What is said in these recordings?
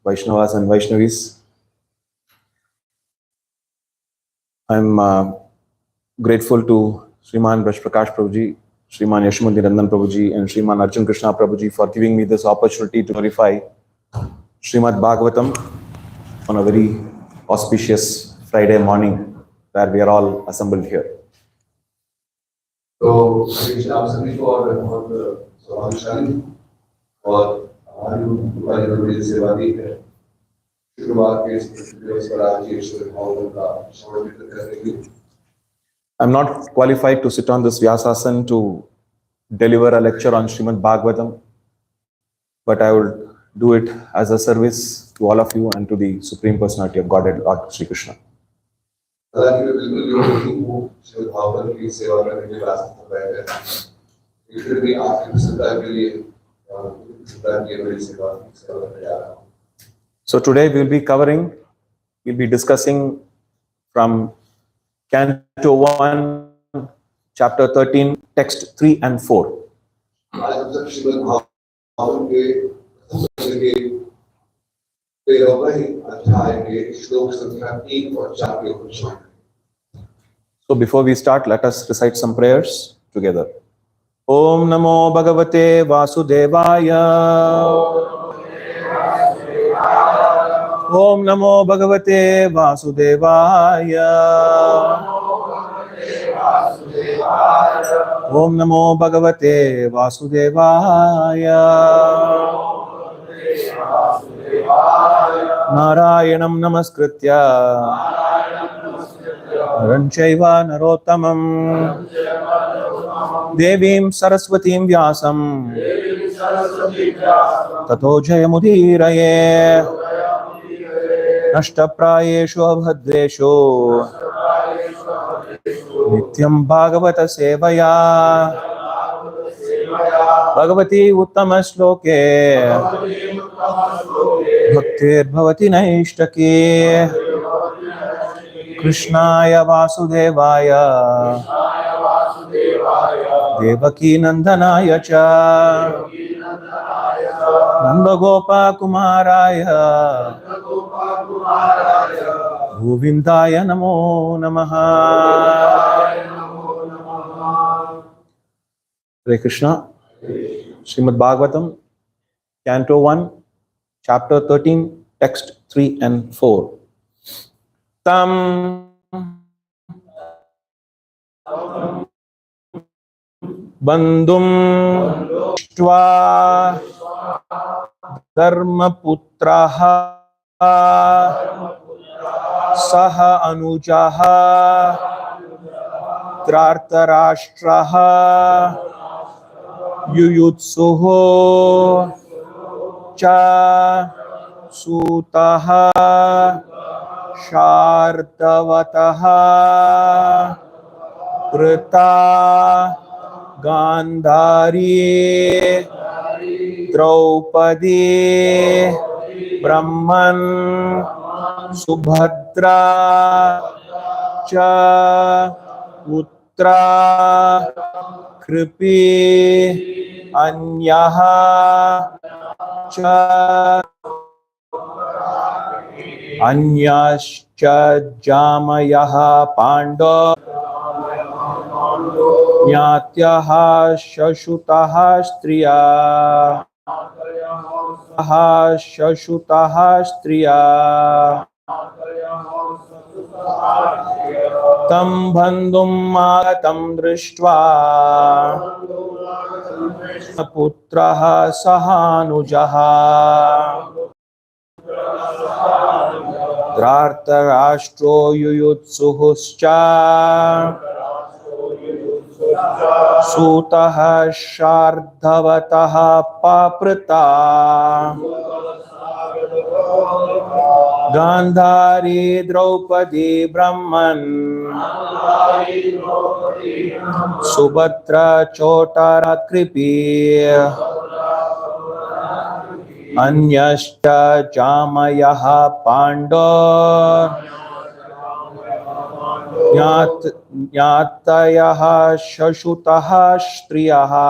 Vaishnavas and Vaishnavis. I'm grateful to Sriman Prakash Prabhuji, Sriman Yashamunti Randan Prabhuji, and Sriman Arjun Krishna Prabhuji for giving me this opportunity to glorify Srimad Bhagavatam on a very auspicious Friday morning where we are all assembled here. तो आप सभी को और बहुत सौभाग्यशाली और हमारी हमारी बड़ी सेवा दी है शुक्रवार के दिवस पर आज ईश्वर भावों का समर्पित करने की I'm not qualified to sit on this Vyasasana to deliver a lecture on Srimad Bhagavatam, but I will do it as a service to all of you and to the Supreme Personality of Godhead, Lord Sri Krishna. हालांकि मैं बिल्कुल योगी हूँ श्रीमद् भागवत की सेवा करने के रास्ते पर बैठे हैं फिर भी आपकी प्रसन्नता के लिए प्रसन्नता की बड़ी सेवा करने जा रहा हूँ. So today we'll be discussing from Canto 1, Chapter 13, Text 3 and 4. आज हम सब श्रीमद् भागवत के 13वें अध्याय के श्लोक संख्या 3 और 4 के ऊपर. So before we start, let us recite some prayers together. Om Namo Bhagavate Vasudevaya. Om Namo Bhagavate Vasudevaya. Om Namo Bhagavate Vasudevaya. Narayanam Namaskritya Ranchaiva Narottamam Devim Saraswatim Vyasam Tato Jayamudiraye Nashtaprayeshu Abhadreshu Nityam Bhagavata Sevaya Bhagavati Uttama Shloke Bhaktir Bhavati Naishtaki Krishnaya Vasudevaya Devaki Nandanaya Cha Nandagopa Kumaraya Govindaya Namo Namaha. Hare Krishna. Srimad Bhagavatam, Canto 1, Chapter 13, Text 3 and 4. Tam Bandhum Shva Dharmaputraha Saha Anujaha Trartarashtraha Yuyutsuho Cha Sutaha Shardavataha Prita Gandhari Draupadi Brahman Subhadra Cha Uttra Kripi Anyaha Cha Anyascha Jamayaha Panda Nyatyaha Shashutaha Striya Shashutaha Striya Tam Bandhum Magatam Drishtva Putraha Sahanujaha Dhartarashtra Yuyutsuhuscha Sutaha Shardhavataha Paprita Gandhari Draupadi Brahman Subhadra Chotara Kripi Anyashta Jamayaha Panda Nyatayaha Shashutaha Shtriyaha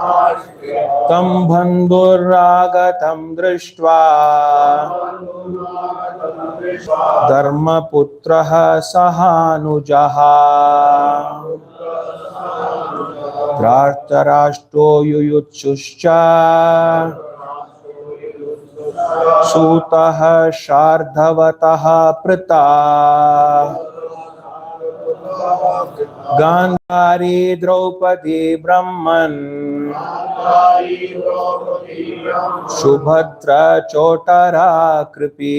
तं बन्धुरागतं दृष्ट्वा धर्मपुत्रः सहानुजः धृतराष्ट्रो युयुत्सुश्च सूतः शार्दवतः पृता गान्धारी द्रौपदी ब्रह्मन् सुभद्रा चोटरा कृपी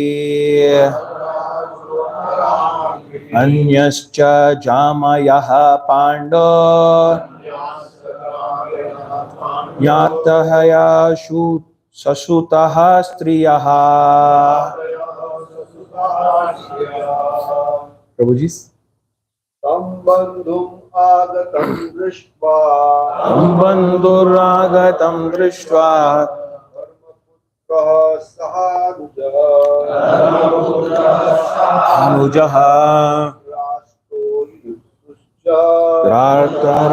अन्यश्च जामयः पाण्डो ज्ञातः ससुतः स्त्रियः प्रभु जी तं बन्धुम् आगतं दृष्ट्वा बन्धुरागतं दृष्ट्वा धर्मपुत्रः सहानुजः अनुजः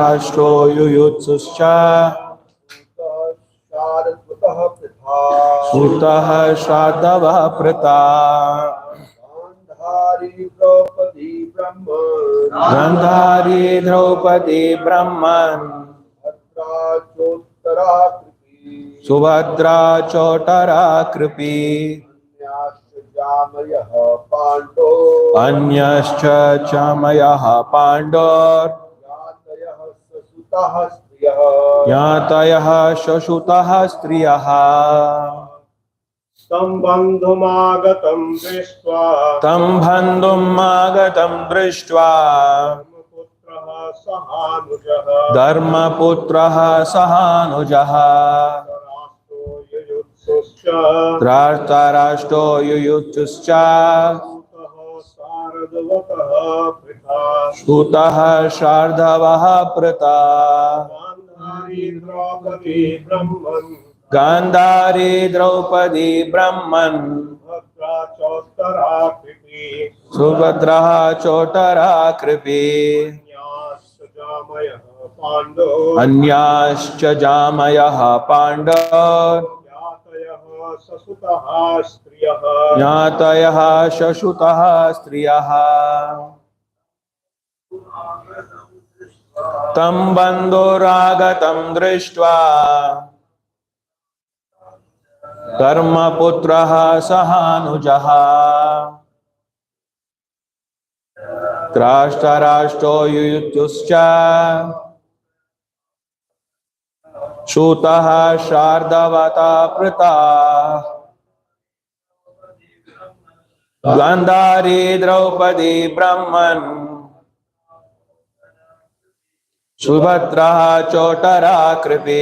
राष्ट्रो युयुत्सुश्च शारद्वतः पृथा सुतः शार्दवः पृता गान्धारी द्रौपदी ब्रह्मन् सुभद्रा चोटरा कृपी अन्यश्च चामयः ज्ञातयः ससुतः स्त्रियः तं बन्धुमागतं दृष्ट्वा धर्मपुत्रः सहानुजः धृतराष्ट्रो युयुत्सुश्च सूतः शार्दवः पृता गान्धारी द्रौपदी ब्रह्मन् सुभद्रा चोटरा कृपी अन्याश्च जामयः ज्ञातयः ससुतः स्त्रियः तं बन्धुरागतं दृष्ट्वा धर्मपुत्रः सहानुजः धृतराष्ट्रो युयुत्सुश्च सूतः शार्दवतः पृता गान्धारी द्रौपदी ब्रह्मन् सुभद्रा चोटरा कृपी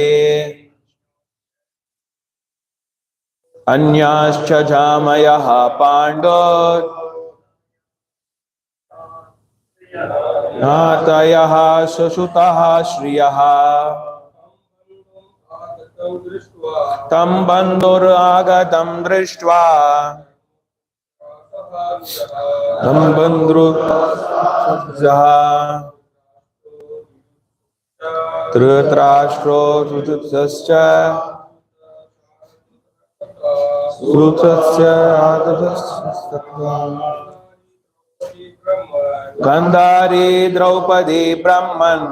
अन्याश्च जामयः ज्ञातयः ससुतः श्रियः तं बन्धुरागतं दृष्ट्वा धृतराष्ट्रो युयुत्सुश्च सूतस्य गान्धारी द्रौपदी ब्रह्मन्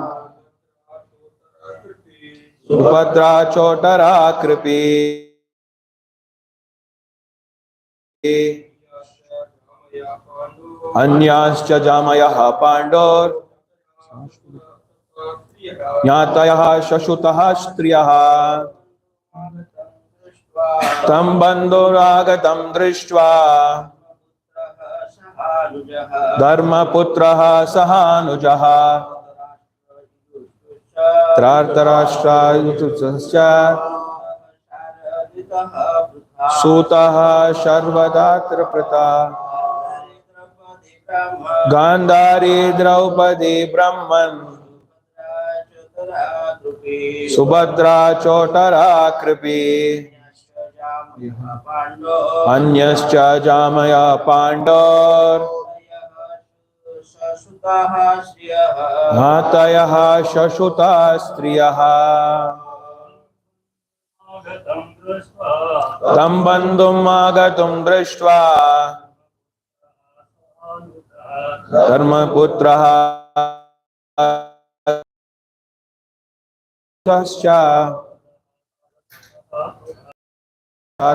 सुभद्रा चोटरा कृपी अन्याश्च जामयः ज्ञातयः ससुतः स्त्रियः तं बन्धुरागतं दृष्ट्वा धर्मपुत्रः सहानुजः धृतराष्ट्रो युयुत्सुश्च सूतः शार्दवतः पृथा गान्धारी द्रौपदी ब्रह्मन् सुभद्रा चोटरा कृपी अन्यश्च जामया घातयः ससुता स्त्रियः तं बन्धुम् आगतुं दृष्ट्वा धर्मपुत्रः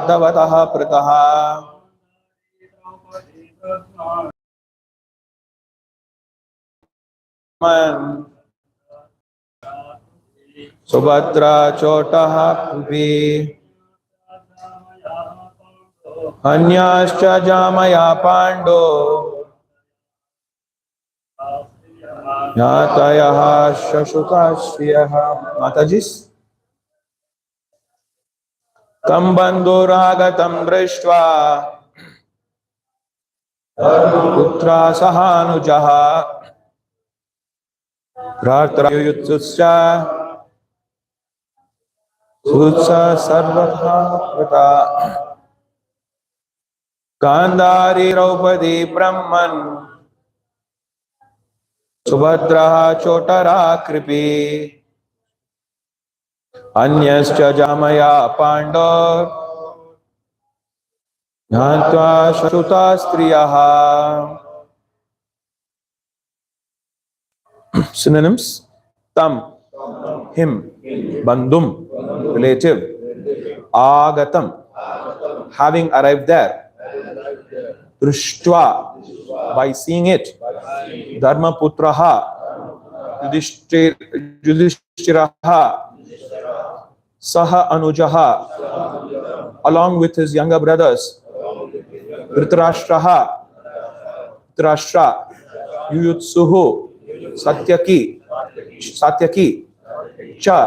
तवतः पृतः सुभद्रा चोटः कुपी अन्याश्च जामया पाण्डो ज्ञातयः शशुकाश्रियः। माताजी, तं बन्धुरागतं दृष्ट्वा पुत्रा सहानुजः भ्रातृयुत्सुश्च सर्वथा कृता गान्धारी द्रौपदी ब्रह्मन् सुभद्रा चोटरा कृपी अन्यश्च जामया पाण्डो ज्ञात्वा श्रुता स्त्रियः। Synonyms: tam, him, bandhum, relative, agatam, having arrived there, drishtva, by seeing it, dharmaputraha, yudhishthiraha, saha anujaha, along with his younger brothers, dhritarashtraha, dhritarashtra, yuyutsuhu, satyaki, cha,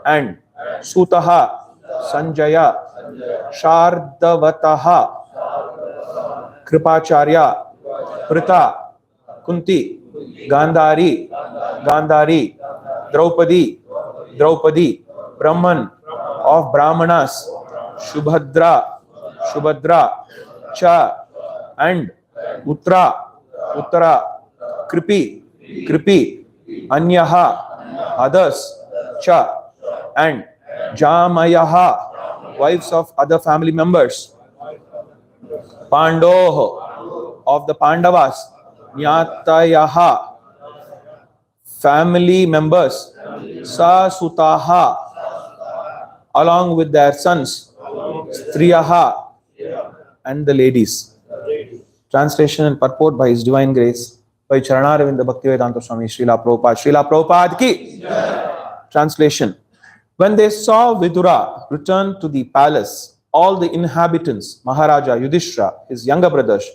and sutaha, sanjaya, shardavataha, kripacharya, prita, kunti, gandhari, draupadi, brahman, of brahmanas, shubhadra, cha, and uttara, kripi, anyaha, others, cha, and jamayaha, wives of other family members, pandoh, of the Pandavas, nyatayaha, family members, sasutaha, along with their sons, striyaha, and the ladies. Translation and purport by His Divine Grace by Charanaravinda Bhaktivedanta Swami Srila Prabhupada ki. Translation: When they saw Vidura return to the palace, all the inhabitants, Maharaja Yudhishthira, his younger brothers,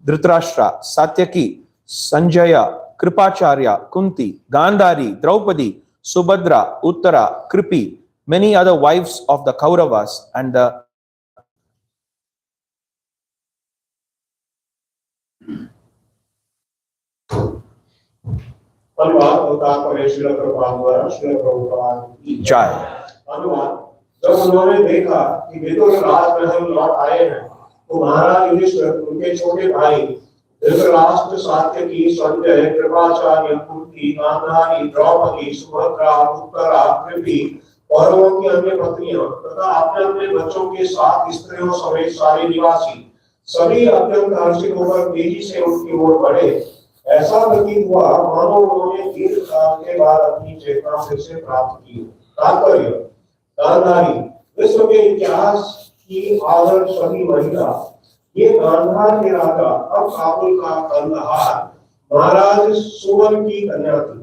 Dhritarashtra, Satyaki, Sanjaya, Kripacharya, Kunti, Gandhari, Draupadi, Subhadra, Uttara, Kripi, many other wives of the Kauravas, and the Jai. जब उन्होंने देखा कि विदुर राजमहल लौट आए हैं, तो महाराज युधिष्ठिर, उनके छोटे भाई धृतराष्ट्र, सात्यकी, संजय, कृपाचार्य, कुंती, गांधारी, द्रौपदी, सुभद्रा, उत्तरा, कृपि, कौरवों की अन्य पत्नियां तथा अपने अपने बच्चों के साथ स्त्रियों समेत सारे निवासी सभी अत्यंत हर्षित होकर तेजी से उनकी ओर बढ़े। ऐसा प्रतीत हुआ मानो उन्होंने दीर्घ काल के बाद अपनी चेतना फिर से प्राप्त की। तात्पर्य: गांधारी, विश्व के इतिहास की आदर्शवादी महिला, ये गांधार के राजा अब काबुल का कंदहार महाराज सुवन की कन्या थी।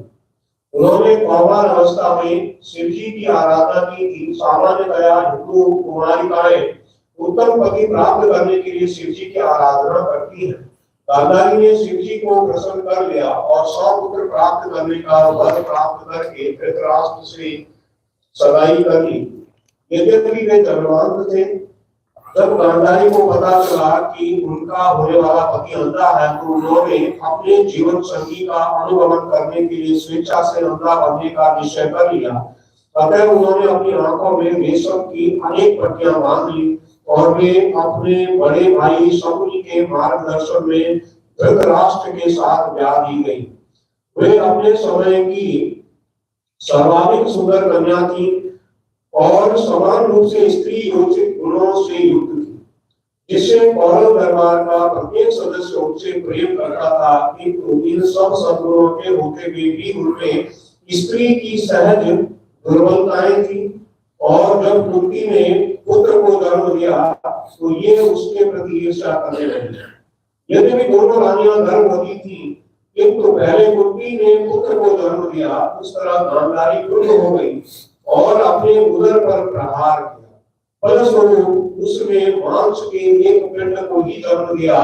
उन्होंने कौमार अवस्था में शिव जी की आराधना की थी। सामान्यतया हिंदू कुमारिकाएं उत्तम पति प्राप्त करने के लिए शिव जी की आराधना करती हैं। गांधारी ने शिव जी को प्रसन्न कर लिया और 100 पुत्र प्राप्त करने का वर प्राप्त करके धृतराष्ट्र से सगाई कर ली। यद्यपि वे धनवान थे, जब गांधारी को पता चला कि उनका होने वाला पति अंधा है, तो उन्होंने अपने जीवन संगी का अनुगमन करने के लिए स्वेच्छा से अंधा बनने का निश्चय कर लिया। अतः उन्होंने अपनी आंखों में रेशम की अनेक पट्टियां बांध ली और वे अपने बड़े भाई शकुनी के मार्गदर्शन में धृतराष्ट्र के साथ ब्याह दी गई। वे अपने समय की सर्वाधिक सुंदर कन्या थी और समान रूप से स्त्री योजित गुणों से युक्त थी, जिससे कौरव दरबार का प्रत्येक सदस्य उनसे प्रेम करता था, किंतु इन सब सद्गुणों के होते हुए भी उनमें स्त्री की सहज दुर्बलताएं थी। और जब कुंती ने पुत्र को जन्म दिया तो ये उसके प्रति ईर्ष्या करने लगी। यद्यपि दोनों रानियां गर्भवती थी, किंतु पहले कुंती ने पुत्र को जन्म दिया, उस तरह गांधारी क्रुद्ध हो गई और अपने उदर पर प्रहार किया। फलस्वरूप उसने मांस के एक पिंड को ही जन्म दिया।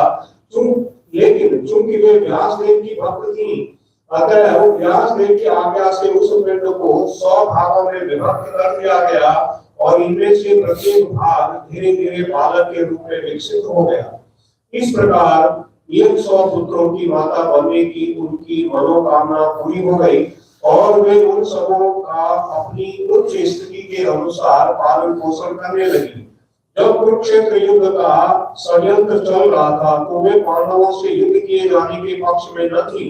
लेकिन चूंकि वे व्यासदेव की भक्त थी, अतः व्यासदेव की आज्ञा से उस पिंड को 100 भागों में विभक्त कर दिया गया और इनमें से प्रत्येक भाग धीरे धीरे बालक के रूप में विकसित हो गया। इस प्रकार 100 पुत्रों की माता बनने की उनकी मनोकामना पूरी हो गई और वे उन सबों का अपनी उच्च स्थिति के अनुसार पालन पोषण करने लगी। जब कुरुक्षेत्र युद्ध का षड्यंत्र चल रहा था तो वे पांडवों से युद्ध किए जाने के पक्ष में न थी,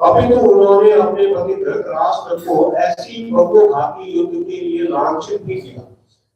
अपितु उन्होंने अपने पति धृतराष्ट्र को ऐसी बहुघाती युद्ध के लिए लांछित भी किया।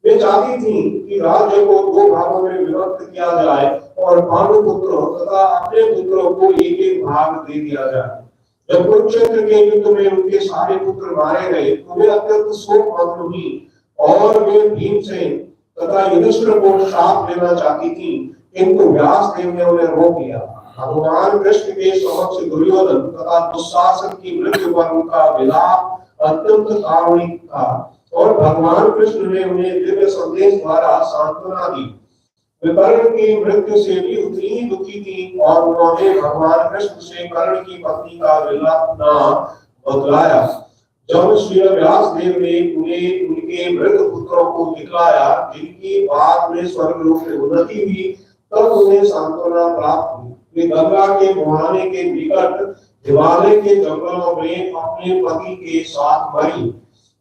वे चाहती थी कि राज्य को 2 भागों में विभक्त किया जाए और पांडु पुत्रों तथा अपने पुत्रों को एक एक भाग दे दिया जाए। जब कुरुक्षेत्र के युद्ध में उनके सारे पुत्र मारे गए तो वे अत्यंत शोकमग्न हुई और वे भीमसेन तथा युधिष्ठिर को शाप देना चाहती थी, किंतु व्यासदेव ने उन्हें रोक दिया। भगवान कृष्ण के समक्ष दुर्योधन तथा दुशासन की मृत्यु पर उनका विलाप अत्यंत कारुणिक था और भगवान कृष्ण ने उन्हें दिव्य संदेश द्वारा सांत्वना दी। वे कर्ण की मृत्यु से भी उतनी ही दुखी थी और उन्होंने भगवान कृष्ण से कर्ण की पत्नी का विलाप बतलाया। जब श्री व्यासदेव ने उन्हें उनके मृत पुत्रों को दिखलाया, जिनकी बाद में स्वर्ग लोक में उन्नति हुई, तब उन्हें सांत्वना प्राप्त हुई। वे गंगा के मुहाने के निकट हिमालय के जंगलों में अपने पति के साथ मरी।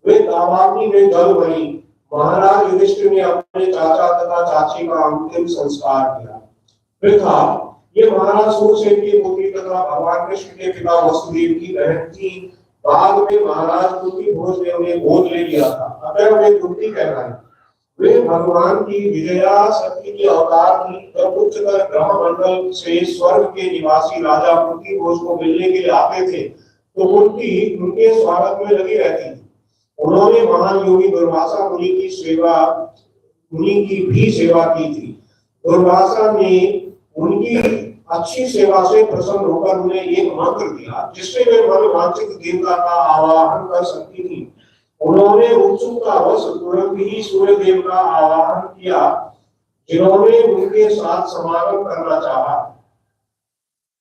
वे दावाग्नि में जल गई। महाराज युधिष्ठिर ने अपने चाचा तथा चाची का अंतिम संस्कार किया। वृथा ये महाराज सूरसेन की पुत्री तथा भगवान कृष्ण के पिता वसुदेव की बहन थी। बाद में महाराज कुंती भोज ने उन्हें गोद ले लिया था, अतः वे कुंती कहलाए। वे भगवान की विजया शक्ति की अवतार थी। जब उच्चतर ग्रह मंडल से स्वर्ग के निवासी राजा कुंती भोज को मिलने के लिए आते थे तो कुंती उनके स्वागत में लगी रहती थी। उन्होंने महान योगी दुर्वासा मुनि की भी सेवा की थी। दुर्वासा ने उनकी अच्छी सेवा से प्रसन्न होकर उन्हें एक मंत्र दिया, जिससे वे मनोवांछित देवता का आवाहन कर सकती थी। उन्होंने उत्सुकतावश तुरंत ही सूर्य देव का आवाहन किया, जिन्होंने उनके साथ समागम करना चाहा,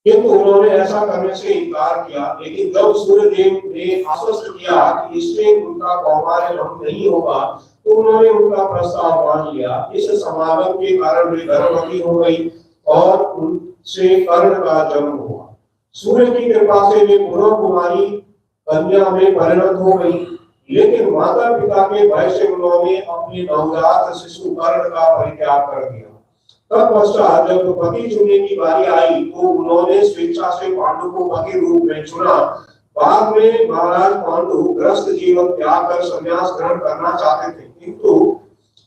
किंतु उन्होंने ऐसा करने से इनकार किया। लेकिन जब सूर्य देव ने आश्वस्त किया कि इससे उनका कौमार्य भंग नहीं होगा, तो उन्होंने उनका प्रस्ताव मान लिया। इस समागम के कारण वे गर्भवती हो गई और उनसे कर्ण का जन्म हुआ। सूर्य की कृपा से वे पुनः कुमारी कन्या में परिणत हो गई, लेकिन माता पिता के भय से उन्होंने अपने नवजात शिशु कर्ण का परित्याग कर दिया। तत्पश्चात जब पति चुनने की बारी आई तो उन्होंने स्वेच्छा से पांडु को पति रूप में चुना। बाद में महाराज पांडु ग्रस्त जीवन त्याग कर संन्यास ग्रहण करना चाहते थे, किंतु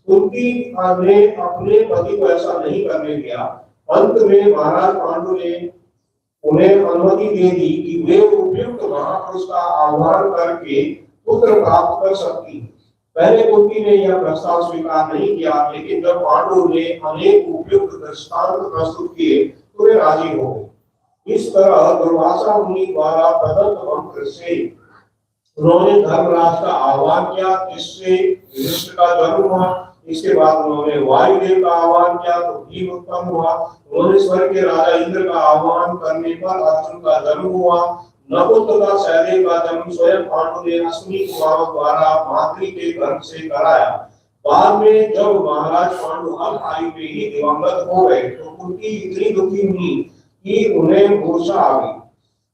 कुंती ने अपने पति को ऐसा नहीं करने दिया। अंत में महाराज पांडु ने उन्हें अनुमति दे दी कि वे उपयुक्त महापुरुष का आह्वान करके पुत्र प्राप्त कर सकती है। पहले कुंती ने यह प्रस्ताव स्वीकार नहीं किया, लेकिन जब पांडु ने अनेक उपयुक्त दृष्टांत प्रस्तुत किए तो वे राजी हो गए। इस तरह दुर्वासा मुनि द्वारा प्रदत्त मंत्र से उन्होंने धर्मराज का आह्वान किया, जिससे युधिष्ठिर का जन्म हुआ। इसके बाद उन्होंने वायुदेव का आह्वान किया तो भीम उत्पन्न हुआ। उन्होंने स्वर्ग के राजा इंद्र का आह्वान करने पर अर्जुन का जन्म हुआ। नकुल तथा सहदेव का जन्म स्वयं पांडु ने अश्विनी कुमारों द्वारा मातृ के गर्भ से कराया। बाद में जब महाराज पांडु अल्प आयु में ही दिवंगत हो गए तो कुंती इतनी दुखी हुई कि उन्हें मूर्छा आ गई।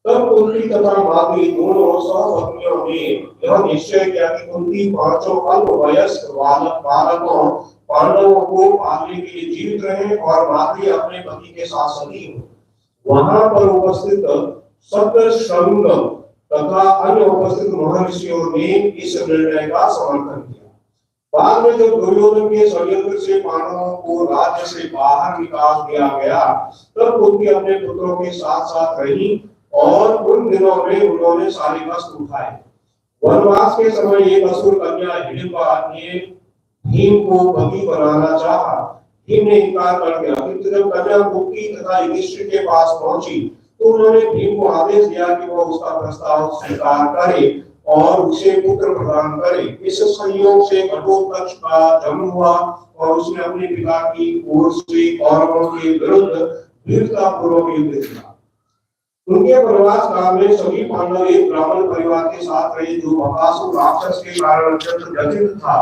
तब कुंती तथा माद्री दोनों सहपत्नियों ने यह निश्चय किया कि कुंती पांचों अल्प वयस्क बालकों पांडवों को पालने के लिए जीवित रहे और माद्री अपने पति के साथ सती हो। वहां पर उपस्थित सप्तशृंग तथा अन्य उपस्थित महर्षियों ने इस निर्णय का समर्थन किया। बाद में जब दुर्योधन के षड्यंत्र से पांडवों को राज्य से बाहर निकाल दिया गया, तब उनके अपने पुत्रों के साथ साथ रही और उन दिनों में उन्होंने सारे कष्ट उठाए। वनवास के समय एक असुर कन्या हिडिंबा ने भीम को पति बनाना चाहा। भीम ने इनकार कर दिया, किंतु जब कन्या कुंती तथा युधिष्ठिर के पास पहुंची तो उन्होंने भीम को आदेश दिया कि वह उसका प्रस्ताव स्वीकार करे और उसे पुत्र प्रदान करे। इस संयोग से घटोत्कच का जन्म हुआ और उसने अपने पिता की ओर से कौरवों के विरुद्ध वीरता पूर्वक युद्ध किया। उनके वनवास काल में सभी पांडव एक ब्राह्मण परिवार के साथ रहे जो बकासुर राक्षस के कारण अत्यंत व्यथित था।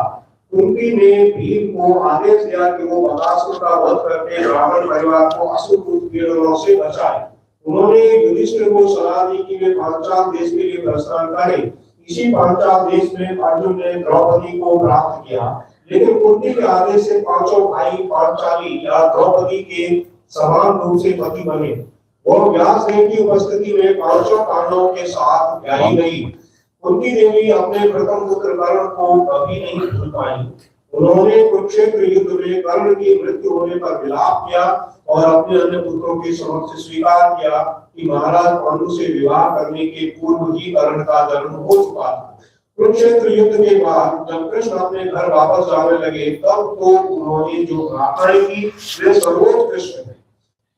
कुंती ने भीम को आदेश दिया कि वो बकासुर का वध करके ब्राह्मण परिवार को असुर पीड़नों से बचाए। उन्होंने युधिष्ठिर को सलाह दी कि वे पांचाल देश के लिए प्रस्थान करें। इसी पांचाल देश में अर्जुन ने द्रौपदी को प्राप्त किया, लेकिन कुंती के आदेश से पांचों भाई पांचाली या द्रौपदी के समान रूप से पति बने। वो व्यासदेव की उपस्थिति में पांचों पांडवों के साथ ब्याही गई। कुंती देवी अपने प्रथम पुत्र कर्ण को कभी नहीं भूल पाई। उन्होंने कुरुक्षेत्र युद्ध में कर्ण की मृत्यु होने पर विलाप किया और अपने अन्य पुत्रों के समक्ष स्वीकार किया कि महाराज पांडु से विवाह करने के पूर्व ही कर्ण का जन्म हो चुका था। कुरुक्षेत्र युद्ध के बाद जब कृष्ण अपने घर वापस जाने लगे, तब तो उन्होंने जो प्रार्थना की वे सर्वोत्कृष्ट है।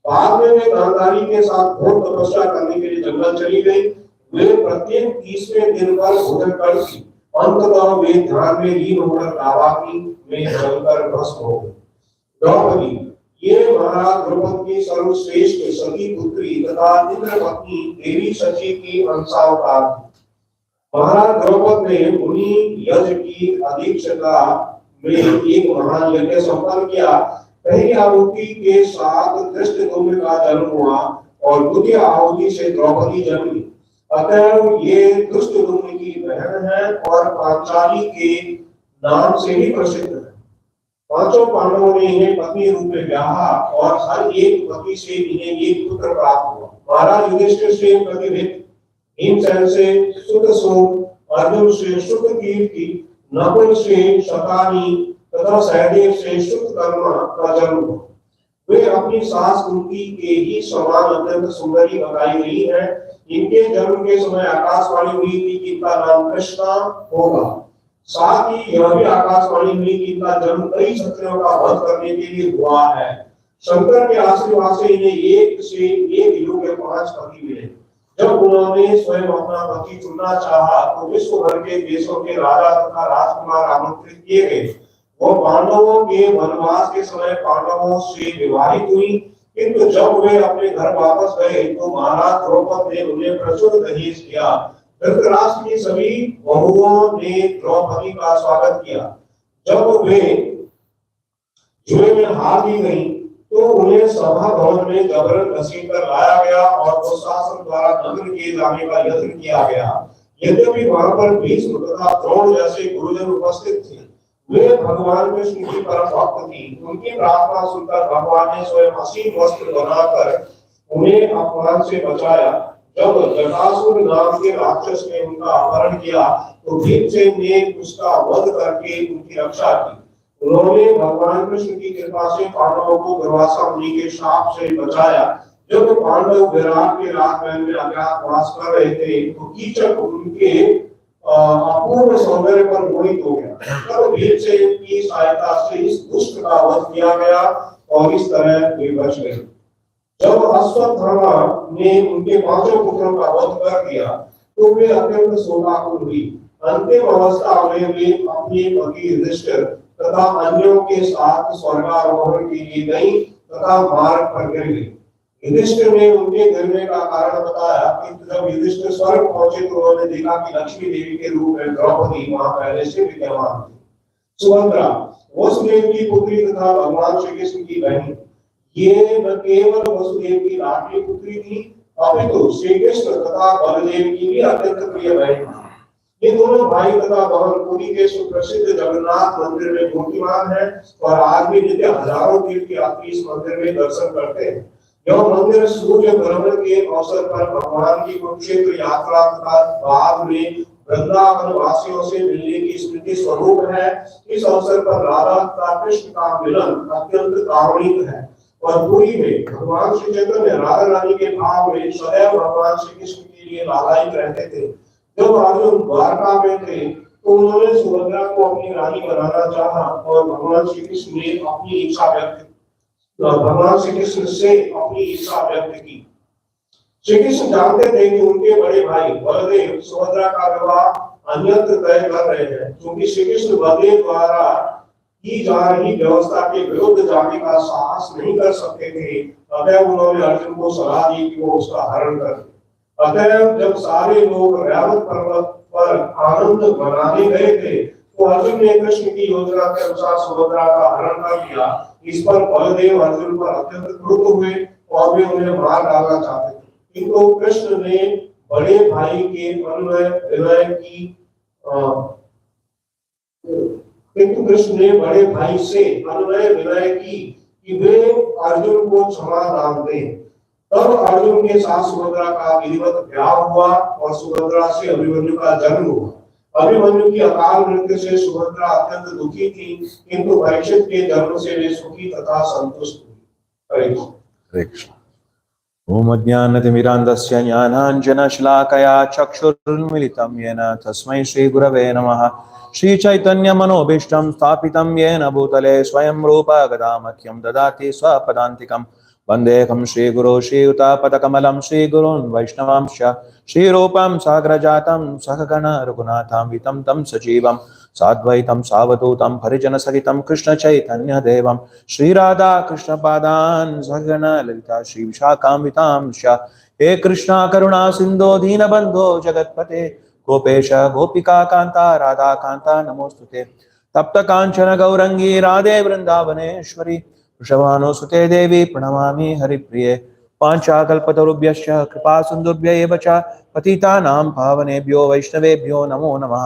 बाद में वे गांधारी के साथ घोर तपस्या करने के लिए जंगल चली गई। वे प्रत्येक 30वें दिन पर भोजन करती। अंततः वे ध्यान में लीन होकर कावाकी में जलकर भस्म हो गई। द्रौपदी ये महाराज द्रौपदी की सर्वश्रेष्ठ सती पुत्री तथा इंद्र पत्नी देवी सची की अंशावतार थी। महाराज द्रौपदी ने मुनि यज्ञ की अध्यक्षता में एक महान यज्ञ संपन्न किया। पहली आहुति के साथ धृष्टद्युम्न का जन्म हुआ और द्वितीय आहुति से द्रौपदी जन्मी। अतः ये धृष्टद्युम्न की बहन है और पांचाली के नाम से ही प्रसिद्ध है। पांचों पांडवों ने इन्हें पत्नी रूप में ब्याहा और हर एक पति से इन्हें एक पुत्र प्राप्त हुआ। महाराज युधिष्ठिर से प्रतिभित, भीमसेन से सुतसोम, अर्जुन से श्रुतकीर्ति, नकुल से शतानी तथा सहदेव से श्रुतकर्मा का जन्म हुआ। वे अपनी सास कुंती के ही समान अत्यंत सुंदरी बताई गई है। इनके जन्म के समय आकाशवाणी हुई थी कि इनका नाम कृष्णा होगा। साथ ही यह भी आकाशवाणी हुई कि इनका जन्म कई क्षत्रियों का वध करने के लिए हुआ है। शंकर के आशीर्वाद से इन्हें एक से एक योग्य 5 पति मिले। जब उन्होंने स्वयं अपना पति चुनना चाहा तो विश्व भर के देशों के राजा तथा राजकुमार आमंत्रित किए गए। वो पांडवों के वनवास के समय पांडवों से विवाहित हुई, किंतु जब वे अपने घर वापस गए तो महाराज द्रौपदी ने उन्हें प्रचुर दहेज दिया। धृतराष्ट्र की सभी बहुओं ने द्रौपदी का स्वागत किया। जब वे जुए में हार दी गई तो उन्हें सभा भवन में जबरन घसीटकर लाया गया और दुशासन द्वारा दंड किए जाने का यत्न किया गया। यद्यपि वहां पर भीष्म तथा द्रोण जैसे गुरुजन उपस्थित थे, वे भगवान कृष्ण की परम भक्त थी। उनकी प्रार्थना सुनकर भगवान ने स्वयं असीम वस्त्र बनाकर उन्हें अपमान से बचाया। जब जटासुर नाम के राक्षस ने उनका अपहरण किया तो भीमसेन ने उसका वध करके उनकी रक्षा की। उन्होंने भगवान कृष्ण की कृपा से पांडवों को दुर्वासा मुनि के शाप से बचाया। जब पांडव विराट के राजमहल में अज्ञातवास कर रहे थे तो कीचक उनके अपूर्व सौंदर्य पर मोहित हो गया। तब भीमसेन की सहायता से इस दुष्ट का वध किया गया और इस तरह वे बच गए। जब अश्वत्थामा ने उनके 5 पुत्रों का वध कर दिया तो वे अत्यंत शोकाकुल हुई। अंतिम अवस्था में वे अपने पति युधिष्ठिर तथा अन्यों के साथ स्वर्गारोहण के लिए गई तथा मार्ग पर गिर गई। युधिष्ठिर ने उनके गिरने का कारण बताया कि जब युधिष्ठिर स्वर्ग पहुंचे तो उन्होंने देखा कि लक्ष्मी देवी के रूप में द्रौपदी वहां पहले से विद्यमान थी। सुभद्रा वसुदेव की पुत्री तथा भगवान श्री कृष्ण की बहन, ये न केवल वसुदेव की लाडली पुत्री थी अपितु श्री कृष्ण तथा बलदेव की भी अत्यंत प्रिय बहन थी। ये दोनों भाई तथा बहन पुरी के सुप्रसिद्ध जगन्नाथ मंदिर में मूर्तिमान है और आज भी नित्य हजारों तीर्थयात्री इस मंदिर में दर्शन करते हैं। यह मंदिर सूर्य ग्रहण के अवसर पर भगवान की कुरुक्षेत्र यात्रा तथा बाद में वृंदावन वासियों से मिलने की स्मृति स्वरूप है। इस अवसर पर राधा तथा कृष्ण का मिलन अत्यंत कारुणिक है और पूरी में भगवान श्री चैतन्य राधा रानी के भाव में सदैव भगवान श्री कृष्ण के लिए लालायित रहते थे। जब अर्जुन द्वारका में थे तो उन्होंने सुभद्रा को अपनी रानी बनाना चाहा और भगवान श्री कृष्ण से अपनी इच्छा व्यक्त की। श्री कृष्ण जानते थे कि उनके बड़े भाई बलदेव सुभद्रा का विवाह अन्यत्र तय कर रहे हैं, क्योंकि श्री कृष्ण बलदेव द्वारा की जा रही व्यवस्था के विरुद्ध जाने का साहस नहीं कर सकते थे। अतः उन्होंने अर्जुन को सलाह दी कि वो उसका हरण कर दे। अतः जब सारे लोग रैवत पर्वत पर आनंद मनाने गए थे तो अर्जुन ने कृष्ण की योजना के अनुसार सुभद्रा का हरण कर दिया। इस पर बलदेव अर्जुन पर अत्यंत क्रुद्ध हुए और वे उन्हें मार डालना चाहते थे, किंतु कृष्ण ने बड़े भाई के अनुनय विनय की कि वे अर्जुन को क्षमा दान दें। तब अर्जुन के साथ सुभद्रा का विधिवत ब्याह हुआ और सुभद्रा से अभिमन्यु का जन्म हुआ। अभिमन्यु की अकाल मृत्यु से सुभद्रा अत्यंत दुखी थी, किंतु परीक्षित के जन्म से वे सुखी तथा संतुष्ट हुई। हरे कृष्ण। ओम अज्ञानतिमिरान्धस्य ज्ञानाञ्जनशलाकया चक्षुरुन्मिलितं येन तस्मै श्रीगुरवे नमः। श्रीचैतन्यमनोभीष्टं स्थापितं येन भूतले स्वयं रूप गदामह्यं ददाति स्वपदान्तिकं। वन्देऽहं श्रीगुरो श्रीयुतापदकमलं श्रीगुरून् वैष्णवांश्च श्रीरूपं साग्रजातं सहगण रघुनाथान्वितं तं सजीवं साद्वैतं सावधूतं हरिजनसहितं कृष्णचैतन्यदेवं श्रीराधा कृष्णपादान् सहगण ललिता श्रीविशाखान्वितांश्च। हे कृष्णा करुणा सिन्धो दीनबन्धो जगत्पते गोपेश गोपिका कान्ता राधा कान्ता नमोस्तुते। तप्त कांचन गौरंगी राधे वृंदावनेश्वरी वृषभानुसुते देवी प्रणमामि हरिप्रिये। पांचाकल्पतरुभ्यश्च कृपा सिन्धुभ्य एव च पतितानां पावनेभ्यो वैष्णवेभ्यो नमो नमः।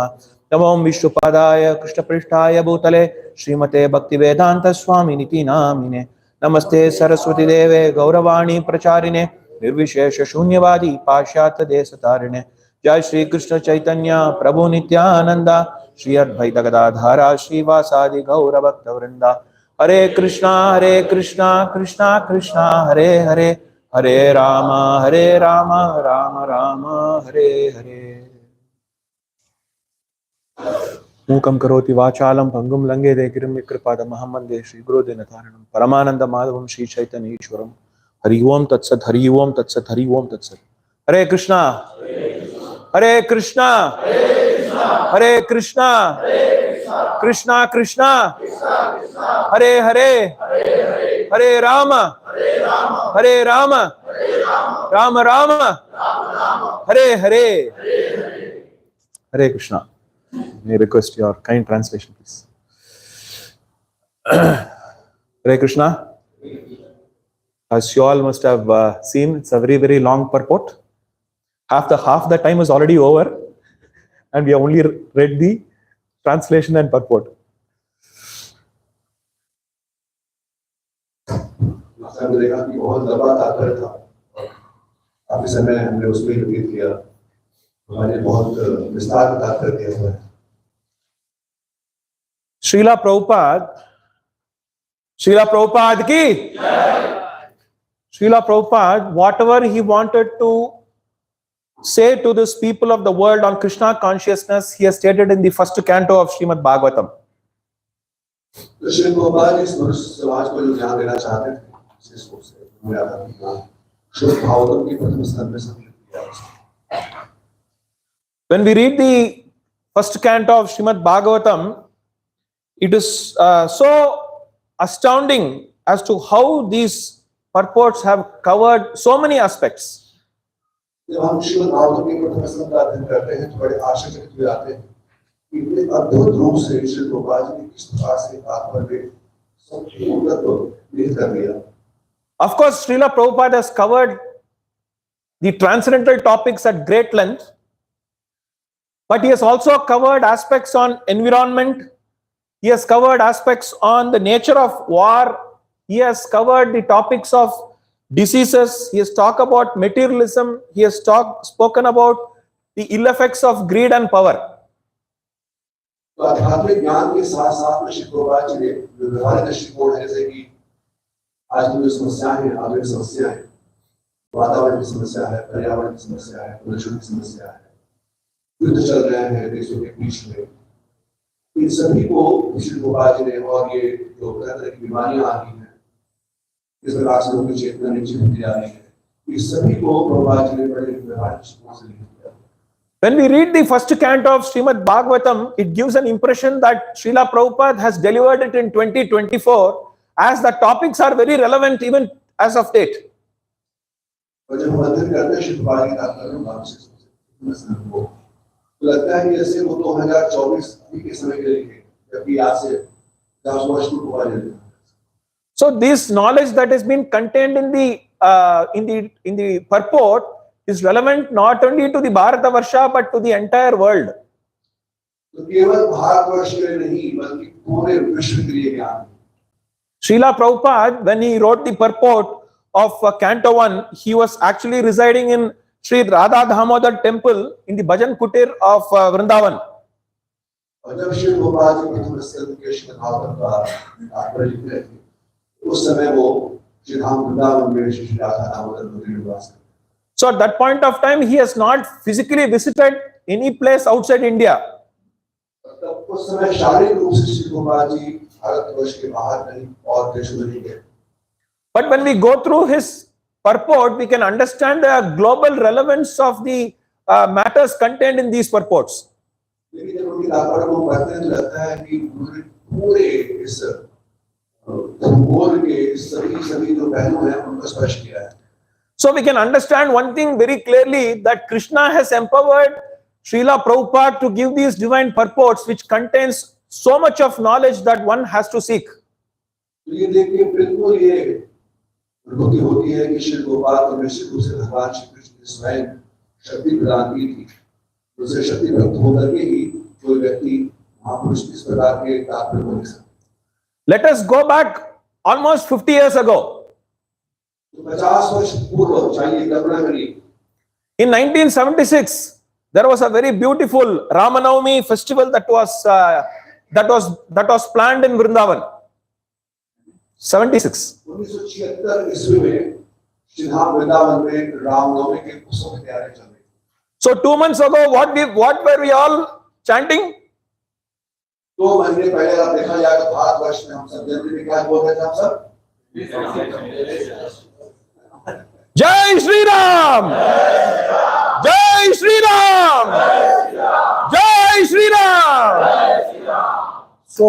नमो विष्णुपादाय कृष्णपृष्ठाय भूतले श्रीमते भक्तिवेदांत स्वामिनिति नामिने। नमस्ते सरस्वती देवे गौरवाणी प्रचारिणे निर्विशेष शून्यवादी पाश्चात्य देशतारिणे। जय श्री कृष्ण चैतन्य प्रभु नित्यानंदा श्री अद्वैत गदाधारा श्रीवासादि गौर भक्त वृंदा। हरे कृष्णा कृष्णा कृष्णा हरे हरे हरे राम राम राम हरे हरे। मूकं करोति वाचालं भंगुं लंघेते गिरिं कृपादमहं वन्दे श्री गुरुदिनतारिणं परमानंद माधवं श्री चैतन्य ईश्वरं। हरि ओम तत्सत् हरि ओम तत्सत् हरि ओम तत्सत्। हरे कृष्णा हरे कृष्णा कृष्णा कृष्णा हरे हरे हरे राम राम राम हरे हरे। हरे Krishna. May I request your kind translation, please. Hare Krishna. As you all must have seen, it's a very, very long purport. Half the time is already over, and we have only read the translation and purport. हमने देखा कि बहुत लंबा तात्पर्य था, काफी समय हमने उसमें व्यतीत किया, हमारे बहुत विस्तार का तात्पर्य दिया हुआ है। Srila Prabhupada ki Srila Prabhupada, whatever he wanted to say to this people of the world on Krishna consciousness, he has stated in the first canto of Srimad Bhagavatam. Shri Prabhupada इस मनुष्य समाज को जो ज्ञान देना चाहते थे, इस रूप से उन्होंने आध्यात्मिक श्रीमद् भागवतम की प्रथम स्कंद में संकलित किया। When we read the first canto of Srimad Bhagavatam, it is so astounding as to how these purports have covered so many aspects. जब हम श्रीमद् भागवतम की प्रथम स्कंद का अध्ययन करते हैं तो बड़े आश्चर्यचकित हो जाते हैं कि इतने अद्भुत रूप से श्री प्रभुपाद जी ने किस प्रकार से तात्पर्य संपूर्ण तत्व निहित कर दिया। Of course, Srila Prabhupada has covered the transcendental topics at great length, but he has also covered aspects on environment. He has covered aspects on the nature of war. He has covered the topics of diseases. He has talked about materialism. He has spoken about the ill effects of greed and power. तो आध्यात्मिक ज्ञान के साथ साथ में श्री प्रभुपाद जी ने व्यवहारिक दृष्टिकोण है, जैसे कि आज की जो समस्याएं हैं, आधुनिक समस्याएं हैं, वातावरण की समस्या है, पर्यावरण की समस्या है, प्रदूषण की समस्या है, युद्ध चल रहे हैं देशों के बीच में, इन सभी को श्री प्रभुपाद जी ने, और ये जो तरह तरह की बीमारियां आ रही हैं, इस प्रकार से लोगों की चेतना नीचे होती जा रही है, इस सभी को प्रभुपाद जी ने बड़े व्यवहारिक दृष्टिकोण से लिखा। When we read the first canto of Srimad Bhagavatam, it gives an impression that Srila Prabhupada has delivered it in 2024, as the topics are very relevant even as of date. और जब हम अध्ययन करते हैं श्री प्रभुपाद की तात्पर्य को, तो लगता है कि जैसे वो 2024 के समय के लिए, जबकि आज से 10 वर्ष पूर्व हुआ है। So this knowledge that has been contained in the purport is relevant not only to the Bharatavarsha but to the entire world. तो केवल भारतवर्ष के लिए नहीं, बल्कि पूरे विश्व के लिए ज्ञान। Srila Prabhupada, when he wrote the purport of Canto 1, he was actually residing in Sri Radha Damodar temple in the Bhajan Kutir of Vrindavan. और जब श्री प्रभुपाद जी प्रथम स्कंद के श्रीमद् भागवतम का तात्पर्य लिख रहे थे, उस समय वो श्री धाम वृंदावन में श्री राधा दामोदर मंदिर में वास करते। So at that point of time, he has not physically visited any place outside India. तब उस समय शारीरिक रूप से श्री प्रभुपाद जी भारतवर्ष के बाहर नहीं और देशों में नहीं गए। But when we go through his purport, we can understand the global relevance of the matters contained in these purports. लेकिन जब उनकी तात्पर्य को पढ़ते हैं तो लगता है कि पूरे इस भूगोल के सभी जो पहलू हैं उनको स्पष्ट किया है। So we can understand one thing very clearly, that Krishna has empowered Srila Prabhupada to give these divine purports, which contains so much of knowledge that one has to seek. तो ये देखिए बिल्कुल ये अनुभूति होती है कि श्री प्रभुपाद को निश्चित रूप से भगवान श्री कृष्ण ने स्वयं शक्ति प्रदान की थी। उसे शक्ति प्राप्त होकर के ही कोई व्यक्ति महापुरुष इस प्रकार के तात्पर्य को लिख सकता है। Let us go back almost 50 years ago. तो 50 वर्ष पूर्व चाहिए कल्पना करिए। In 1976, there was a very beautiful Ramanavami festival that was planned in Vrindavan. 76. 1976 ईस्वी में श्री धाम वृंदावन में रामनवमी के उत्सव की तैयारी चल रही। So 2 months ago, what were we all chanting? 2 महीने पहले आप देखा जाएगा भारतवर्ष में हम सब जनवरी में क्या बोल रहे थे हम सब? Jai Shri Ram! Jai Shri Ram! Jai Shri Ram! So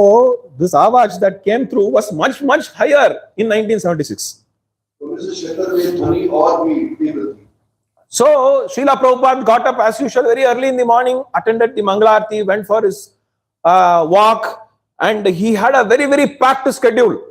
this awaj that came through was much higher in 1976. So Srila Prabhupada got up as usual very early in the morning, attended the Mangalarti, went for his walk, and he had a very packed schedule.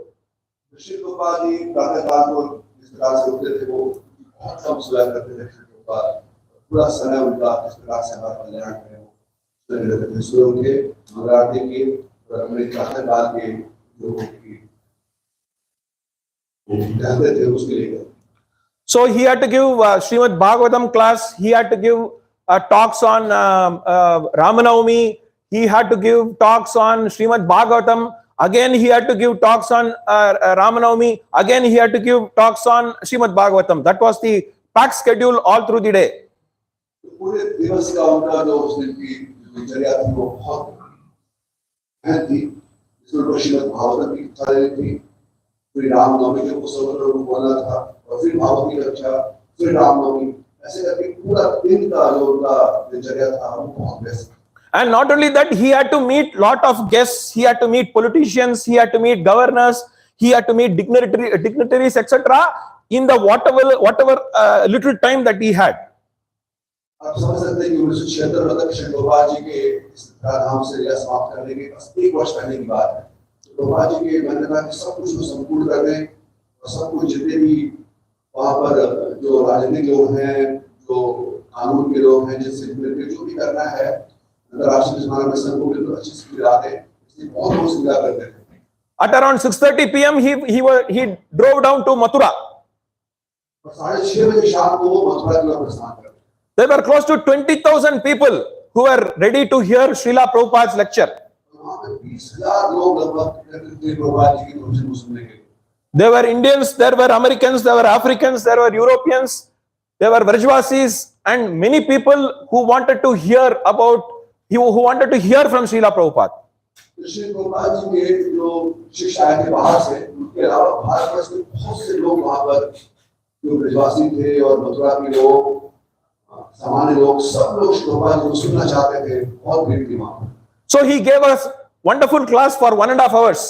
So he had to give Srimad Bhagavatam class, he had to give talks on Ramanavami, he had to give talks on Srimad Bhagavatam, again he had to give talks on Ramanavami, again he had to give talks on Srimad Bhagavatam. That was the packed schedule all through the day. And not only that, he had to meet lot of guests, he had to meet politicians, he had to meet governors, he had to meet dignitaries, etc. in the whatever little time that he had. आप समझ सकते हैं कि 1976 में तक श्री प्रभुपाद जी के इस धाम से या समाप्त करने के बस 1 वर्ष पहले की बात है। प्रभुपाद जी के मैंने कहा कि सब कुछ को संपूर्ण कर दें और सब कुछ जितने भी वहाँ पर जो राजनीतिक लोग हैं, जो कानून के लोग हैं, जिनसे मिलकर जो भी करना है अंतर्राष्ट्रीय समाज में सबको बिल्कुल अच्छी से मिला दें, इसलिए बहुत सुविधा करते थे। At around 6:30 p.m. he drove down to Mathura. और 6:30 बजे शाम को वो मथुरा की ओर प्रस्थान कर। There were close to 20,000 people who were ready to hear Srila Prabhupada's lecture. वहाँ पे 20,000 लोग लगभग एकत्रित थे प्रभुपाद जी के प्रवचन को सुनने के लिए। There were Indians, there were Americans, there were Africans, there were Europeans, there were Vrajvasis, and many people who wanted to hear from Srila Prabhupada. Shri Prabhupada ji के जो शिक्षाएं थे बाहर से, उनके अलावा भारतवर्ष के बहुत से लोग वहाँ पर जो ब्रजवासी थे और मथुरा के लोग, सामान्य लोग, सब लोग श्री प्रभुपाद जी को सुनना चाहते थे। बहुत भीड़ थी वहाँ। So he gave us wonderful class for 1.5 hours.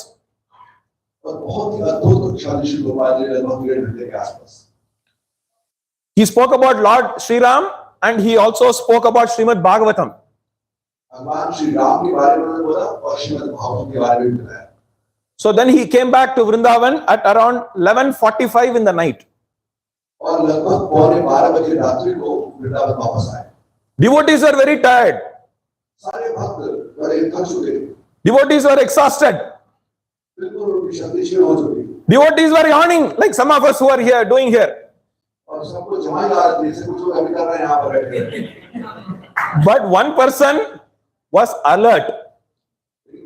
और बहुत ही अद्भुत कक्षा श्री प्रभुपाद जी ने लगभग 1.5 घंटे के आसपास। He spoke about Lord Sri Ram and he also spoke about Srimad Bhagavatam. भगवान श्री राम के बारे में बोला और श्रीमद् भागवत के बारे में बताया। So then he came back to Vrindavan at around 11:45 in the night. और लगभग 12:15 बजे रात्रि को वृंदावन वापस आए। Devotees are very tired. सारे भक्त बड़े थक चुके थे। Devotees were exhausted. बिल्कुल उनकी शक्ति क्षीण हो चुकी थी। Devotees were yawning like some of us who are here doing here. और सबको जमाई आ रही थी, जैसे कुछ लोग अभी कर रहे हैं यहाँ पर बैठे। But one person was alert,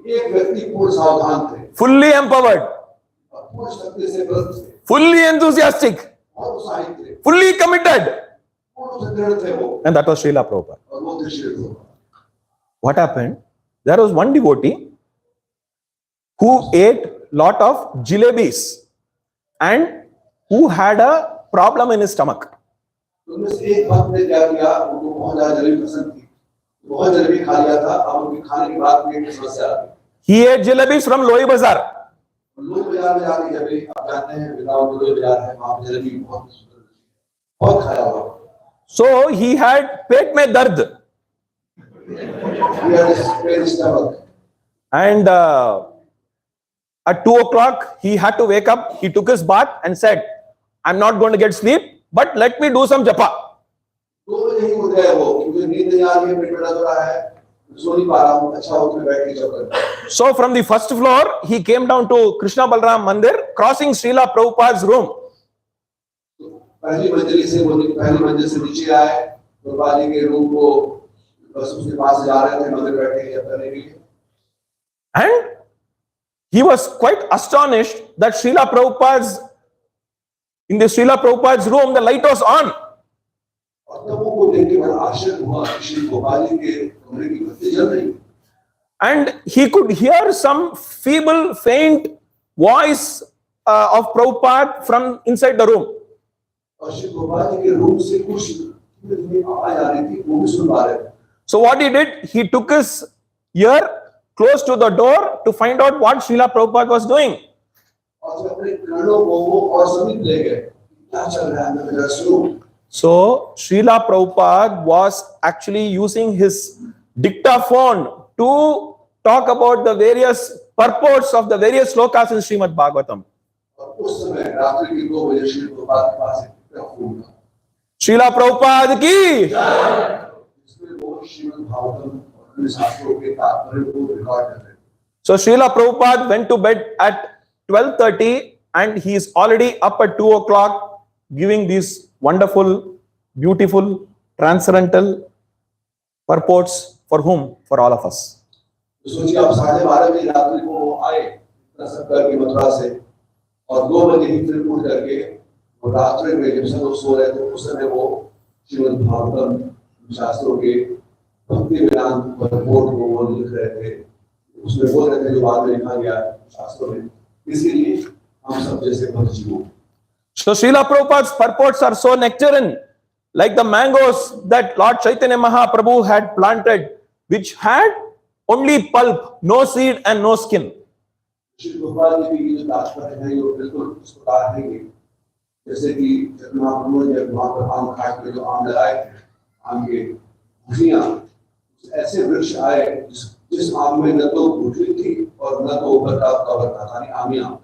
एक व्यक्ति पूर्ण सावधान थे, fully empowered, और पूर्ण शक्ति से प्रसन्न थे, fully enthusiastic, और उत्साहित थे, fully committed. पूर्ण से दृढ़ थे वो, And that was Srila Prabhupada. और वो थे Shri Prabhupada. What happened? There was one devotee who ate lot of jalebis and who had a problem in his stomach. उनमें से एक भक्त ने क्या किया, उनको बहुत ज्यादा जलेबी पसंद थी, बहुत जलेबी खा लिया था। अब उनके खाने के बाद पेट में समस्या आ गई। He ate jalebis from Loi Bazaar. लोग बाजार में जाके जलेबी, आप जानते हैं वृंदावन में लोग बाजार है, वहाँ पे जलेबी बहुत खाया हुआ। So he had पेट में दर्द. He had a pain stomach. And at 2 o'clock, he had to wake up. He took his bath and said, I'm not going to get sleep, but let me do some japa. 2 बजे ही उठ गए वो, क्योंकि नींद नहीं आ रही है, पेट में दर्द हो रहा है, सो नहीं पा रहा हूँ, अच्छा हो तो बैठ के जप करता हूँ। So from the first floor, he came down to Krishna Balram Mandir, crossing Srila Prabhupada's room. पहली मंजिल से नीचे आए, प्रभुपाद जी के रूम को बस उसके पास जा रहे थे, मंदिर बैठ के जप करने के लिए। And he was quite astonished that in the Srila Prabhupada's room, the light was on. और तब वो देख के बड़ा आश्चर्य हुआ कि श्री प्रभुपाद जी के कमरे की बत्ती जल रही। And he could hear some feeble, faint voice of Prabhupada from inside the room. और श्री प्रभुपाद जी के रूम से कुछ आवाज आ रही थी, वो भी सुन पा रहे थे। So what he did, he took his ear close to the door to find out what Srila Prabhupada was doing. और जब अपने कानों को वो और समीप ले गए, क्या चल रहा है अंदर जरा सुनो। So Srila Prabhupada was actually using his dictaphone to talk about the various purports of the various slokas in Srimad Bhagavatam. और उस समय रात्रि के 2 बजे श्री प्रभुपाद के पास एक टेलीफोन था, Srila Prabhupada ki! जिसमें वो श्रीमद् भागवतम और अन्य शास्त्रों के तात्पर्य को रिकॉर्ड कर रहे थे। So Srila Prabhupada went to bed at 12:30 and he is already up at 2 o'clock giving these wonderful, beautiful, transcendental purports for whom? For all of us. सोचिए आप 12:30 बजे रात्रि को वो आए सब करके मथुरा से, और 2 बजे ही फिर उठ करके और रात्रि में जब सब लोग सो रहे थे उस समय वो श्रीमद् भागवतम शास्त्रों के भक्ति वेदांत रिपोर्ट को वो लिख रहे थे। उसमें बोल रहे थे जो बाद में लिखा गया शास्त्रों में, इसीलिए हम सब जैसे भक्त जीवों। So Srila Prabhupada's purports are so nectarine, like the mangoes that Lord Chaitanya Mahaprabhu had planted, which had only pulp, no seed and no skin. Shri Prabhupada ji की जो तात्पर्य है वो बिल्कुल उस प्रकार है, जैसे कि जब महाप्रभु ने जब वहाँ पर आम खाट में जो आम लगाए थे, आम के भुजियाँ, ऐसे वृक्ष आए जिस आम में न तो गुठली थी और न तो ऊपर का कवर था, यानी आमियाँ।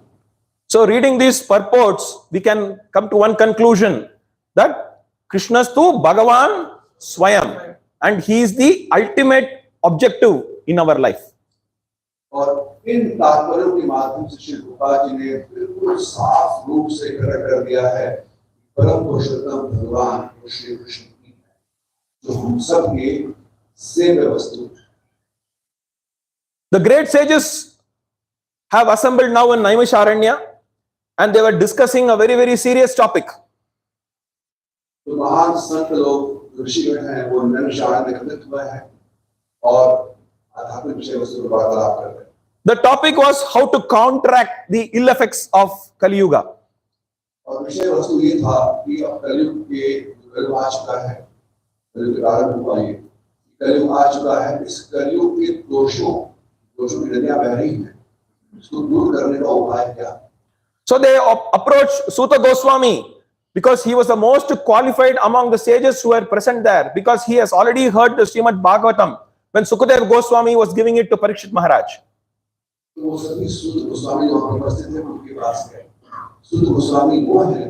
So reading these purports, we can come to one conclusion that Krishnastu Bhagavan Swayam, and he is the ultimate objective in our life. और इन तात्पर्यों के माध्यम से श्री प्रभुपाद जी ने बिल्कुल साफ रूप से प्रकट कर दिया है परम पुरुषोत्तम भगवान श्री कृष्ण की है। जो हम सब के सेव्य वस्तु। The great sages have assembled now in Naimisharanya and they were discussing a very, very serious topic. तो महान संत लोग ऋषिगण हैं, वो नैमिषारण्य में एकत्रित हुए हैं और आध्यात्मिक विषय वस्तु पर वार्तालाप कर रहे हैं। The topic was how to counteract the ill effects of Kali Yuga. और विषय वस्तु ये था कि अब कलयुग के कलयुग आ चुका है, कलयुग का आरंभ हुआ, ये कलयुग आ चुका है। इस कलयुग के दोषों की नदियां बह रही हैं, इसको दूर करने का उपाय क्या? So they approached Suta Goswami because he was the most qualified among the sages who were present there, because he has already heard the Srimad Bhagavatam when Sukadev Goswami was giving it to Parikshit Maharaj. तो वो सभी सूत गोस्वामी जो वहां उपस्थित थे उनके पास गए। सूत गोस्वामी वो हैं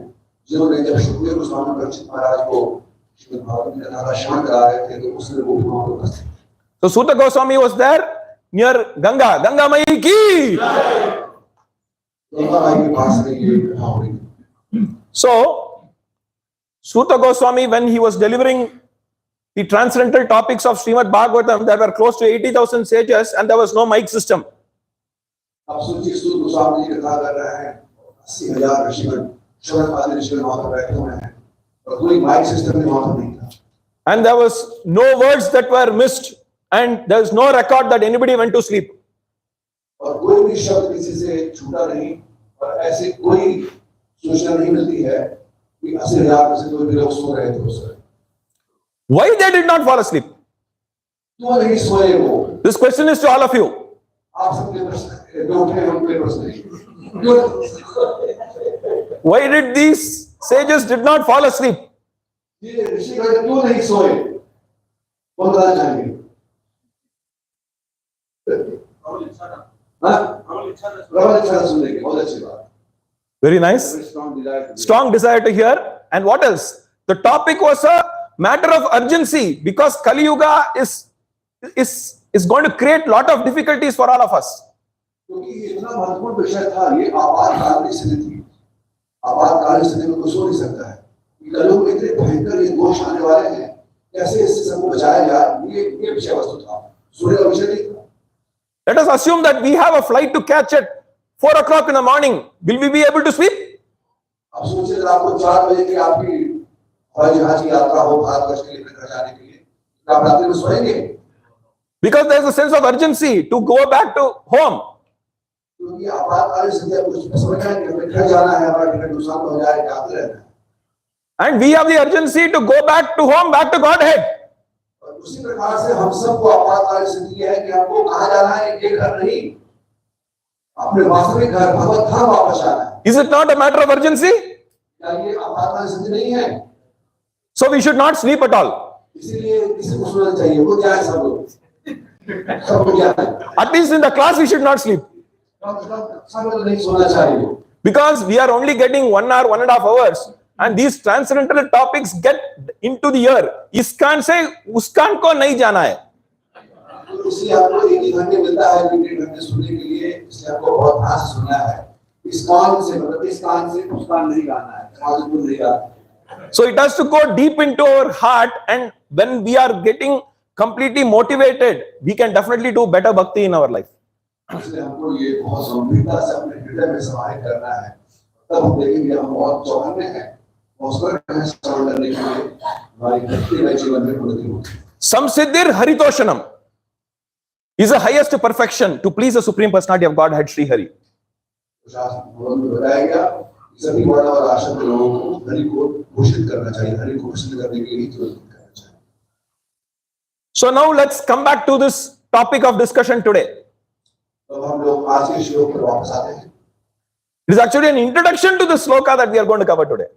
जिन्होंने जब सुखदेव गोस्वामी परीक्षित महाराज को श्रीमद् भागवत की कथा का श्रवण करा रहे थे, तो उसने वो भी वहां उपस्थित। So Suta Goswami was there near Ganga. Ganga Mai ki. Ganga माई के पास में ये कथा हो रही। So Suta Goswami, when he was delivering the transcendental topics of Srimad Bhagavatam, there were close to 80,000 sages and there was no mic system. अब सोचिए सूत गोस्वामी जी कथा कर रहे हैं, 80,000 ऋषिगण श्रवण आदि ऋषिगण वहां पर बैठे हुए हैं और कोई माइक सिस्टम नहीं वहां पर नहीं था। And there was no words that were missed and there is no record that anybody went to sleep. और कोई भी शब्द किसी से छूटा नहीं और ऐसी कोई सूचना नहीं मिलती है कि 80,000 में से कोई भी लोग सो रहे थे उस समय। Why they did not fall asleep? क्यों नहीं सोए वो? This question is to all of you. आप सबके प्रश्न जो उठे हैं उनके प्रश्न नहीं। Why did these sages did not fall asleep? ये ऋषिगण क्यों नहीं सोए? वो बताना चाहेंगे। प्रबल इच्छा सुनने की बहुत अच्छी बात। Very nice. Strong desire to hear. And what else? The topic was a matter of urgency because Kali Yuga is going to create lot of difficulties for all of us. क्योंकि ये इतना महत्वपूर्ण विषय था, ये आपातकालीन स्थिति थी। आपातकालीन स्थिति में कुछ हो नहीं सकता है। कलयुग में इतने भयंकर ये दोष आने वाले हैं, कैसे इससे सबको बचाया जाए, ये विषय वस्तु था, सूर्य का विषय नहीं था। Let us assume that we have a flight to catch at 4 o'clock in the morning. Will we be able to sleep? अब सोचिए अगर आपको 4 बजे की आपकी हवाई जहाज की यात्रा हो भारतवर्ष के लिए घर जाने के लिए, तो आप रात्रि में सोएंगे? Because there is a sense of urgency to go back to home. क्योंकि आपातकालीन स्थिति में कुछ समझ में नहीं, हमें घर जाना है, हमारा टिकट नुकसान हो जाए, जाते रहना है। And we have the urgency to go back to home, back to Godhead. और उसी प्रकार से हम सबको आपातकालीन स्थिति है कि हमको कहाँ जाना है, ये घर नहीं, अपने वास्तविक घर भगवत धाम वापस आना है। Is it not a matter of urgency? क्या ये आपातकालीन स्थिति नहीं है? So we should not sleep at all. इसीलिए किसी को सोना चाहिए, वो क्या है सब लोग, सबको क्या है? At least in the class we should not sleep. सब लोग नहीं सोना चाहिए। Because we are only getting 1 hour, 1.5 hours. And these transcendental topics get into the ear. इसकान से उसकान को नहीं जाना है. इसलिए आपको एक ही घंटे मिलता है, 1 घंटे सुनने के लिए, इसलिए आपको बहुत ध्यान से सुनना है। इस कान से मतलब इस कान से उस कान नहीं गाना है, आवाज बोल नहीं गाना। So it has to go deep into our heart, and when we are getting completely motivated, we can definitely do better bhakti in our life. इसलिए हमको ये बहुत गंभीरता से अपने हृदय में समाहित करना है। तब हम देखेंगे हम बहुत चौकन्ने हैं, उसपर श्रवण करने के लिए हमारी भक्ति में जीवन में उन्नति होगी। Samsiddhir Haritoshanam is the highest perfection to please the Supreme Personality of Godhead, Sri Hari. शास्त्र में बताया गया सभी वर्ण और आश्रम के लोगों को हरि को घोषित करना चाहिए, हरि को घोषित करने के लिए तुरंत करना चाहिए। So now let's come back to this topic of discussion today. तो हम लोग आज के श्लोक पर वापस आते हैं। It is actually an introduction to the sloka that we are going to cover today.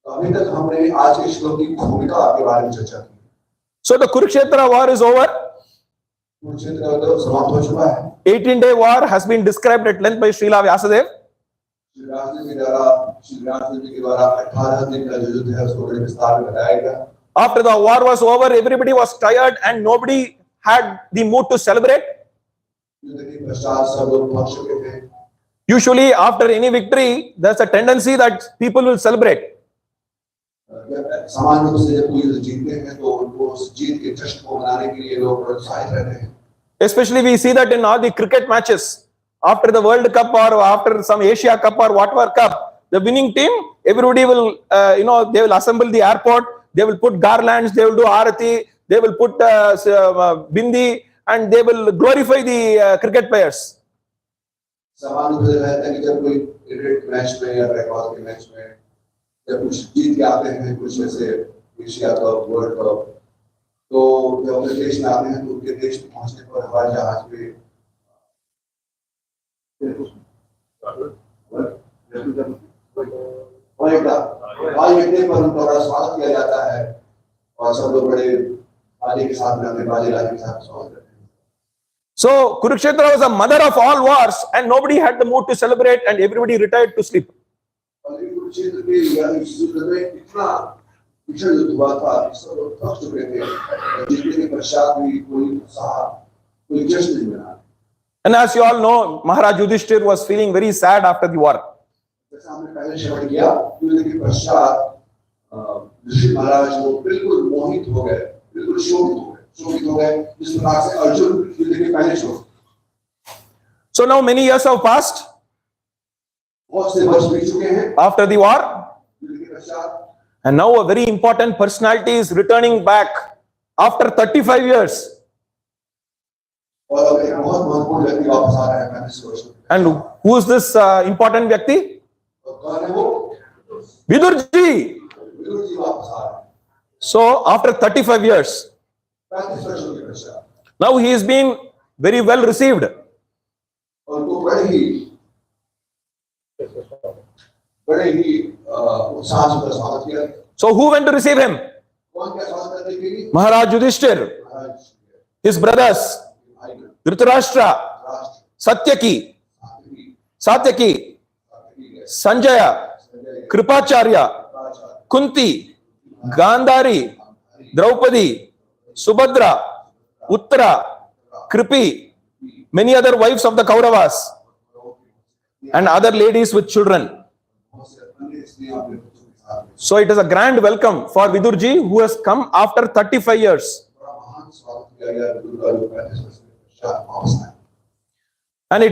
अभी तक हमने आज के श्लोक की भूमिका के बारे में चर्चा की। So the Kurukshetra war is over. Kurukshetra का युद्ध समाप्त हो चुका है। 18-day war has been described at length by Srila Vyasadeva. Shri Vyasdev के द्वारा 18 दिन का जो युद्ध है उसको बड़े विस्तार में बताया गया। After the war was over, everybody was tired and nobody had the mood to celebrate. युद्ध के पश्चात सब लोग थक चुके थे। Usually after any victory, there's a tendency that people will celebrate. जब सामान्य रूप से जब कोई युद्ध जीतते हैं तो उनको उस जीत के जश्न को मनाने के लिए लोग प्रोत्साहित रहते हैं. Especially we see that in all the cricket matches, after the World Cup or after some Asia Cup or whatever cup, the winning team, everybody will, they will assemble the airport, they will put garlands, they will do arati, they will put bindi, and they will glorify the cricket players. सामान्य रूप से रहता है कि जब कोई cricket match में या बैकबॉल के मैच में जब कुछ जीत के आते हैं, कुछ जैसे एशिया कप, वर्ल्ड कप, तो जब अपने देश में आते हैं तो उनके देश में पहुंचने पर हवाई जहाज पे हवाई अड्डे पर उनका बड़ा स्वागत किया जाता है और सब लोग बड़े बाजे के साथ में अपने बाजे राजे के साथ स्वागत करते हैं. So Kurukshetra was a mother of all wars, and nobody had the mood to celebrate, and everybody retired to sleep. और ये कुरुक्षेत्र के युद्ध में इतना भीषण युद्ध हुआ था कि सब लोग थक चुके थे. जीतने के पश्चात भी कोई उत्साह, कोई जश्न नहीं मना. And as you all know, Maharaj Yudhishthir was feeling very sad after the war. जैसा हमने पहले श्रवण किया, युद्ध के पश्चात ऋषि महाराज वो बिल्कुल मोहित हो गए, बिल्कुल शोकित हो गए, जिस प्रकार से अर्जुन युद्ध के पहले शोक. So now many years have passed बहुत से वर्ष बीत चुके हैं after the war, युद्ध के पश्चात, and now a very important personality is returning back after 35 years. और अब एक बहुत महत्वपूर्ण व्यक्ति वापस आ रहा है 35 वर्ष में. And who is this important व्यक्ति? और कौन है वो? Vidur ji. विदुर जी वापस आ रहे हैं So after 35 years, 35 वर्षों के पश्चात. now he is being very well received. और उनको बड़े ही उत्साह से स्वागत किया. So who went to receive him? कौन क्या स्वागत करने के लिए? Maharaj Yudhishthir, महाराज his brothers, भाई Dhritarashtra, राष्ट्र Satyaki, Sanjaya, Kripacharya, Kunti, Gandhari, Draupadi, Subhadra, Uttara, Kripi, many other wives of the Kauravas, and other ladies with children. So it is a grand welcome for Vidurji, who has come after 35 years. And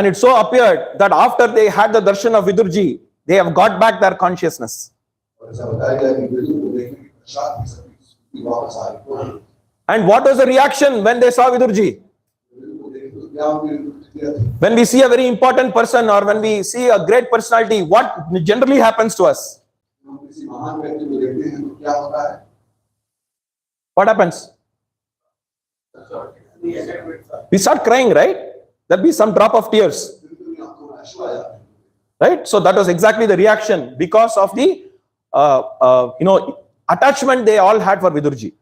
it so appeared that after they had the darshan of Vidurji, they have got back their consciousness. And what was the reaction when they saw Vidurji? When we see a very important person or when we see a great personality, what generally happens to us? What happens? We start crying, right? There'll be some drop of tears. Right? So that was exactly the reaction because of the attachment they all had for Vidurji.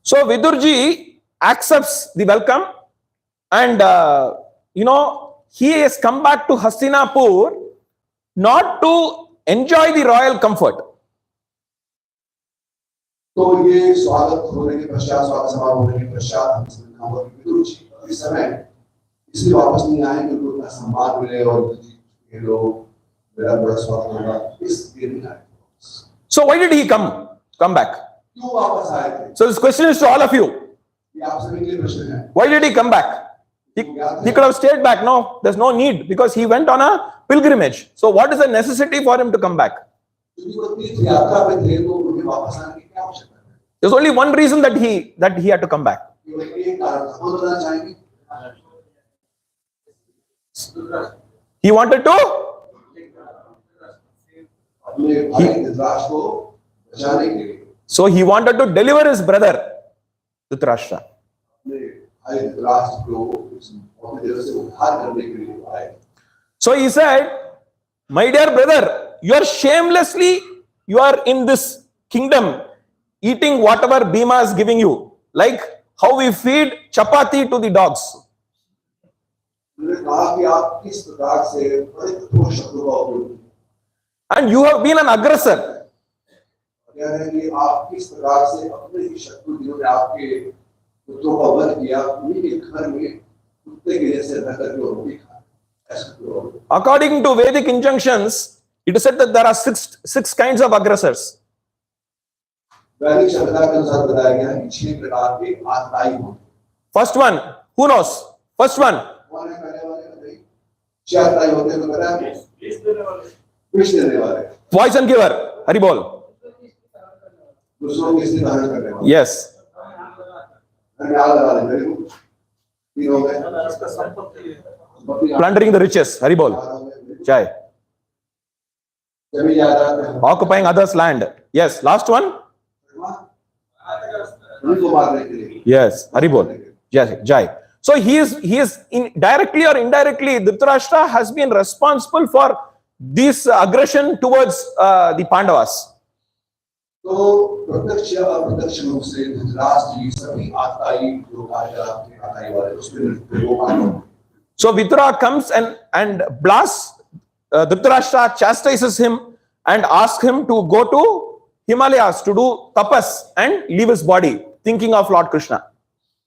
So Vidurji accepts the welcome, and he has come back to Hastinapur not to enjoy the royal comfort. तो ये स्वागत होने के पश्चात, स्वागत समारोह होने के पश्चात हम समझना होगा कि विदुर जी इस समय इसलिए वापस नहीं आए कि उनको इतना सम्मान मिले और ये लोग मेरा बड़ा स्वागत होगा, इसलिए नहीं आए. So why did he come back? क्यों वापस आए थे? So this question is to all of you. ये आप सभी के लिए प्रश्न है. Why did he come back? He could have stayed back. No, there's no need because he went on a pilgrimage. So what is the necessity for him to come back? There's only one reason that he had to come back. He wanted to so he wanted to deliver his brother Dhritarashtra. So he said, my dear brother, you are in this kingdom eating whatever Bhima is giving you, like how we feed chapati to the dogs. And you have been an aggressor. According to Vedic injunctions, it is said that there are six kinds of aggressors. वैदिक सभ्यता के अनुसार बताया गया है कि 6 प्रकार के आत्ताई होते हैं। First one, who knows? First one. कौन है पहले वाले बताइए? 6 आत्ताई होते हैं तो पता है? विष देने वाले। Poison giver. Hari bol. दूसरों की स्थिति धारण करने वाले। Yes. आग लगा देने वाले। तीन हो गए। Plundering the riches. Hari bol. Jai. जमीन जायदाद में Occupying others' land. Yes. Last one. उनको मारने के लिए। Yes. Hari bol. Jai. Jai. So he is directly or indirectly, Dhritarashtra has been responsible for this aggression towards the Pandavas. तो प्रत्यक्ष या अप्रत्यक्ष रूप से धृतराष्ट्र जी सभी आत्ताई लोग आत्ताई वाले उसमें लोग आए। So Vitura comes and blasts Dhritarashtra, chastises him and asks him to go to Himalayas to do tapas and leave his body, thinking of Lord Krishna.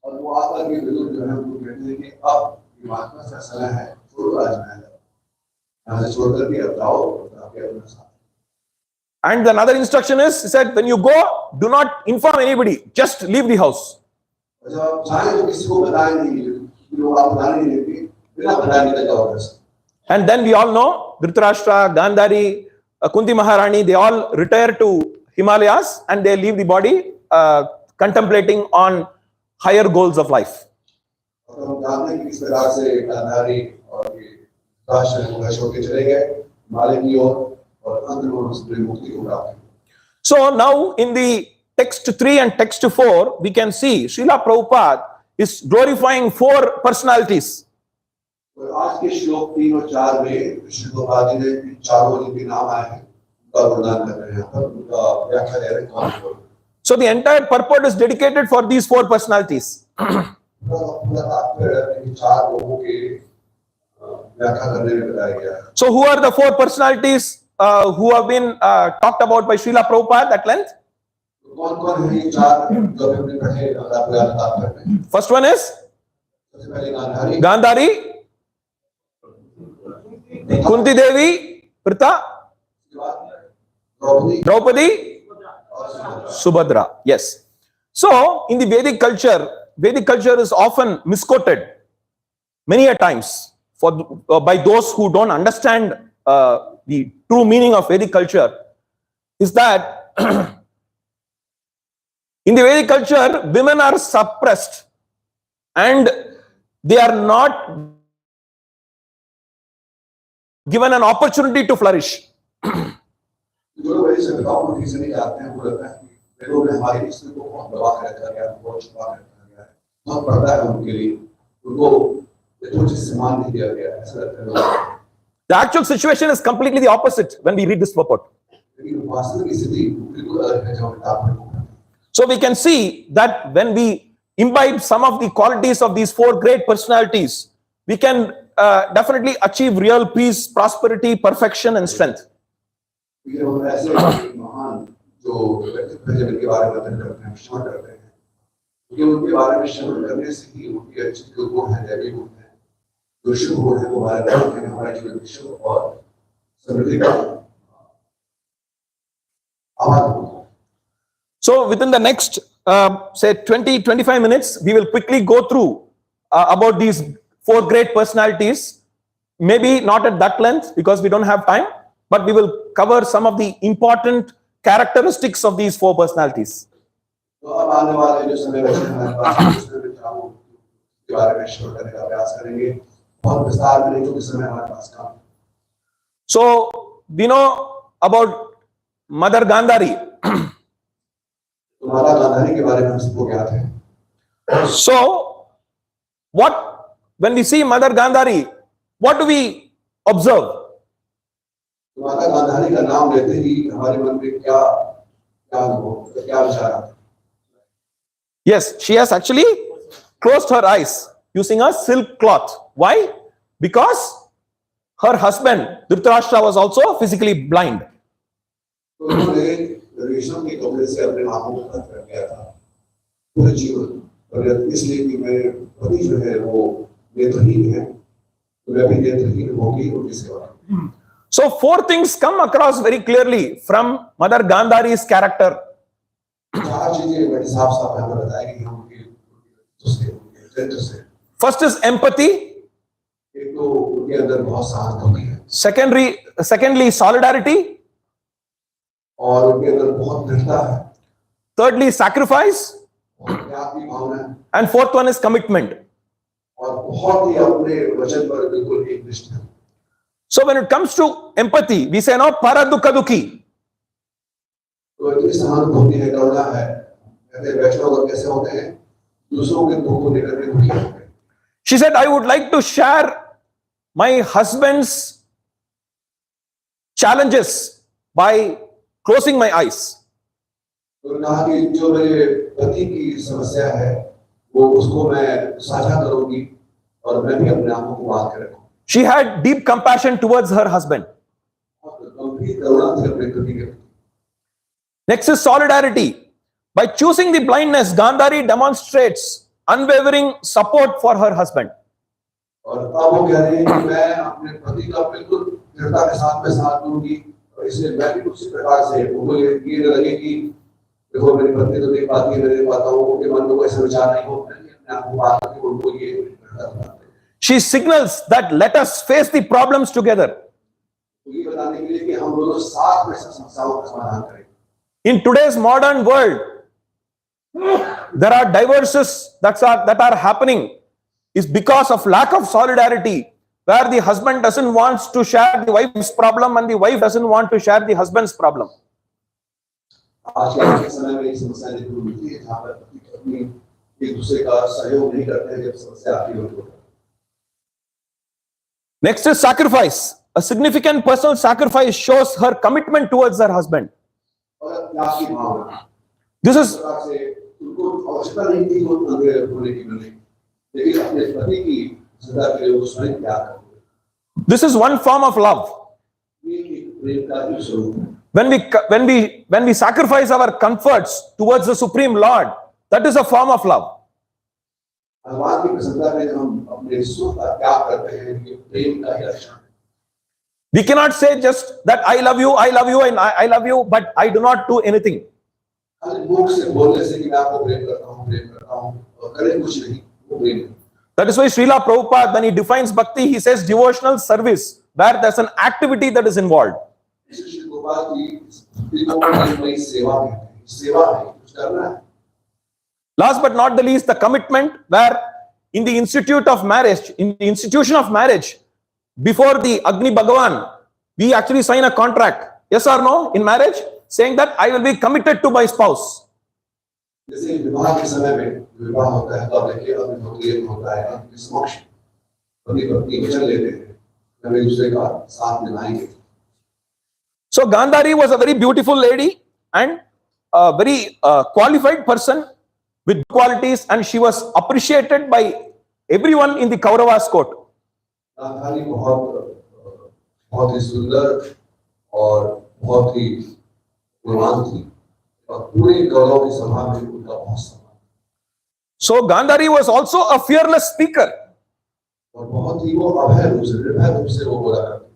और वो आत्मा के विरुद्ध जो है वो कहते हैं कि अब ये आत्मा का समय है छोड़ो राजमहल यहाँ से छोड़ करके अब जाओ आपके अपने साथ। And another instruction is, he said, when you go, do not inform anybody, just leave the house. और जब आप जाएं तो किसी को बताएं नहीं, लोग आप बताने नहीं देंगे, बिना बताए निकल जाओ घर से। And then we all know Dhritarashtra, Gandhari, Kunti Maharani, they all retire to Himalayas and they leave the body contemplating on higher goals of life. और हम जानते हैं कि किस प्रकार से गांधारी और ये राष्ट्र को छोड़ के चले गए हिमालय की ओर और अंत में उन्होंने मुक्ति को प्राप्त की। So now in the text 3 and text 4, we can see Srila Prabhupada is glorifying 4 personalities. और आज के श्लोक 3 और 4 में श्री प्रभुपाद जी ने चारों जिनके नाम आए हैं उनका वर्णन कर रहे हैं पर उनका व्याख्या दे रहे हैं कौन कौन। So the entire purport is dedicated for these 4 personalities. So who are the 4 personalities who have been talked about by Srila Prabhupada at length? First one is Gandhari, Kunti Devi, Pritha, Draupadi, Subhadra. Yes. So in the Vedic culture is often misquoted many a times by those who don't understand the true meaning of Vedic culture, is that in the Vedic culture women are suppressed and they are not given an opportunity to flourish. जो लोग ऐसे बताओ उनकी से नहीं आते हैं वो लगता है कि लोगों ने हमारी इसमें को बहुत दबा के रखा गया है बहुत छुपा के रखा गया है बहुत पर्दा है उनके लिए उनको यथोचित सम्मान नहीं दिया गया है ऐसा लगता है लोगों। The actual situation is completely the opposite when we read this purport. लेकिन वास्तविक स्थिति बिल्कुल अलग है जब हम किताब में पढ़ते हैं। So we can see that when we imbibe some of the qualities of these 4 great personalities, we can definitely achieve real peace, prosperity, perfection and strength. ऐसे महान जो व्यक्तित्व हैं जिनके बारे में अध्ययन करते हैं श्रवण करते हैं क्योंकि उनके बारे में श्रवण करने से ही उनके अच्छे जो गुण हैं दैविक गुण हैं जो शुभ गुण हैं वो हमारे जीवन में हमारे जीवन में शुभ और समृद्धि का आवाज होता है। So within the next say 20-25 minutes, we will quickly go through about these 4 great personalities. Maybe not at that length because we don't have time, but we will cover some of the important characteristics of these 4 personalities. तो अब आने वाले जो समय बचे हैं हमारे पास उसमें विचारों के बारे में श्रवण करने का प्रयास करेंगे बहुत विस्तार में नहीं क्योंकि समय हमारे पास कम है। So we know about Mother Gandhari. तो माता गांधारी के बारे में हम सबको ज्ञात है। So when we see Mother Gandhari, what do we observe? माता गांधारी का नाम लेते ही हमारे मन में क्या विचार आता है? Yes, she has actually closed her eyes using a silk cloth. Why? Because her husband Dhritarashtra was also physically blind. तो उन्होंने रेशम के कपड़े से अपने आंखों को ढक कर दिया था पूरे जीवन और इसलिए कि मेरे पति जो है वो नेत्रहीन है तो वे भी नेत्रहीन होगी उनकी सेवा। So four things come across very clearly from Mother Gandhari's character. चार चीजें बड़ी साफ साफ हमें बताई गई उनके चरित्र से। First is empathy. एक तो उनके अंदर बहुत साहस होती है, Secondly, solidarity. और उनके अंदर बहुत दृढ़ता है, Thirdly, sacrifice. और त्याग की भावना है, And fourth one is commitment. और बहुत ही अपने वचन पर बिल्कुल एकनिष्ठ है। So when it comes to empathy, we say no, para dukha dukhi. तो इतनी सहानुभूति है, करुणा है, कहते वैष्णव कैसे होते हैं, दूसरों के दुख को लेकर के दुखी होते हैं। She said, I would like to share my husband's challenges by closing my eyes. तो कहा कि जो मेरे पति की समस्या है वो उसको मैं साझा करूंगी और मैं भी अपने आंखों को बांध के रखूंगी। She had deep compassion towards her husband. गंभीर करुणा थी अपने पति के प्रति। Next is solidarity. By choosing the blindness, Gandhari demonstrates unwavering support for her husband. और अब वो कह रही है कि मैं अपने पति का बिल्कुल दृढ़ता के साथ में साथ दूंगी, और इसलिए मैं भी उसी प्रकार से उनको ये न लगे कि देखो मेरी पत्नी तो देख पाती है, मैं देख पाता हूँ, उनके मन में कोई ऐसा विचार नहीं हो, मैं अपने आप को बात करके उनको ये दृढ़ता बताता हूँ। She signals that let us face the problems together. तो ये बताने के लिए कि हम दोनों साथ में समस्याओं का समाधान करें। In today's modern world, there are divorces that are happening is because of lack of solidarity, where the husband doesn't want to share the wife's problem and the wife doesn't want to share the husband's problem. आज के समय में ये समस्या देखने को मिलती है, जहाँ पर पति पत्नी एक दूसरे का सहयोग नहीं करते हैं जब समस्या आती है उनको। Next is sacrifice. A significant personal sacrifice shows her commitment towards her husband. और त्याग की भावना। This is उनको आवश्यकता नहीं थी वो अंधेरे होने की मिलने, लेकिन अपने पति की सदा के लिए वो स्वयं त्याग करते हैं। this is one form of love. ये एक प्रेम का ही स्वरूप है। When we sacrifice our comforts towards the Supreme Lord, that is a form of love. भगवान की प्रसन्नता में हम अपने सुख का त्याग करते हैं, ये प्रेम का ही लक्षण है। We cannot say just that I love you, and I love you, but I do not do anything. खाली मुख से बोलने से कि मैं आपको प्रेम करता हूँ और करें कुछ नहीं, वो प्रेम नहीं। That is why Srila Prabhupada, when he defines bhakti, he says devotional service, where there's an activity that is involved. Shri Gopal की भक्ति को प्रेममयी सेवा कहते हैं, सेवा है, कुछ करना है। Last but not the least, the commitment, where in the institution of marriage, before the Agni Bhagavan, we actually sign a contract. Yes or no? In marriage, saying that I will be committed to my spouse. जैसे विवाह के समय में विवाह होता है तो आप देखिए अग्नि होती होता है, अग्नि समक्ष पति पत्नी वचन लेते हैं, हम एक दूसरे का साथ निभाएंगे। So Gandhari was a very beautiful lady and a very qualified person with qualities, and she was appreciated by everyone in the Kauravas court. Gandhari बहुत ही सुंदर और बहुत ही गुणवान थी और पूरे कौरवों की सभा में उनका बहुत सम्मान। So Gandhari was also a fearless speaker. और बहुत ही वो अभय रूप से, निर्भय रूप से वो बोला करती।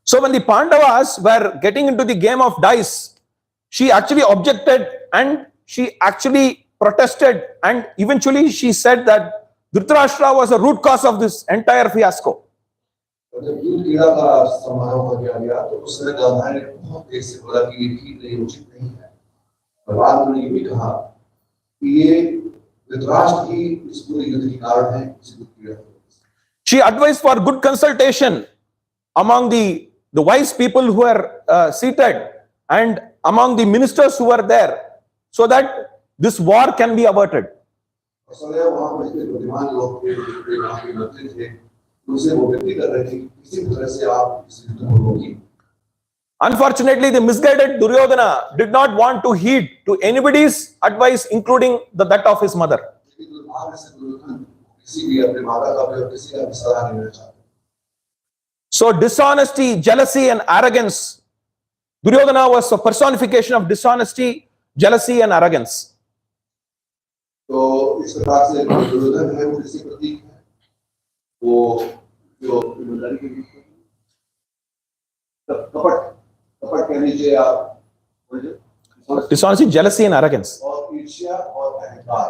So when the Pandavas were getting into the game of dice, she actually objected and she actually protested, and eventually she said that Dhritarashtra was the root cause of this entire fiasco. और जब युद्ध क्रीड़ा का समारोह हो गया तो उस समय गांधारी ने बहुत देर से बोला कि ये ठीक नहीं, उचित नहीं है। और बाद में ये भी कहा कि ये धृतराष्ट्र ही इस पूरे युद्ध के कारण है, इस युद्ध क्रीड़ा। She advised for good consultation among the wise people who were seated and among the ministers who were there, so that this war can be averted. Unfortunately, the misguided Duryodhana did not want to heed to anybody's advice, including that of his mother. So dishonesty, jealousy and arrogance. Duryodhana was a personification of dishonesty, jealousy and arrogance. तो इस प्रकार से दुर्योधन है वो किसी प्रतीक है, वो जो ईमानदारी के बीच में कपट कह लीजिए आप, dishonesty, jealousy, and arrogance. और ईर्ष्या और अहंकार,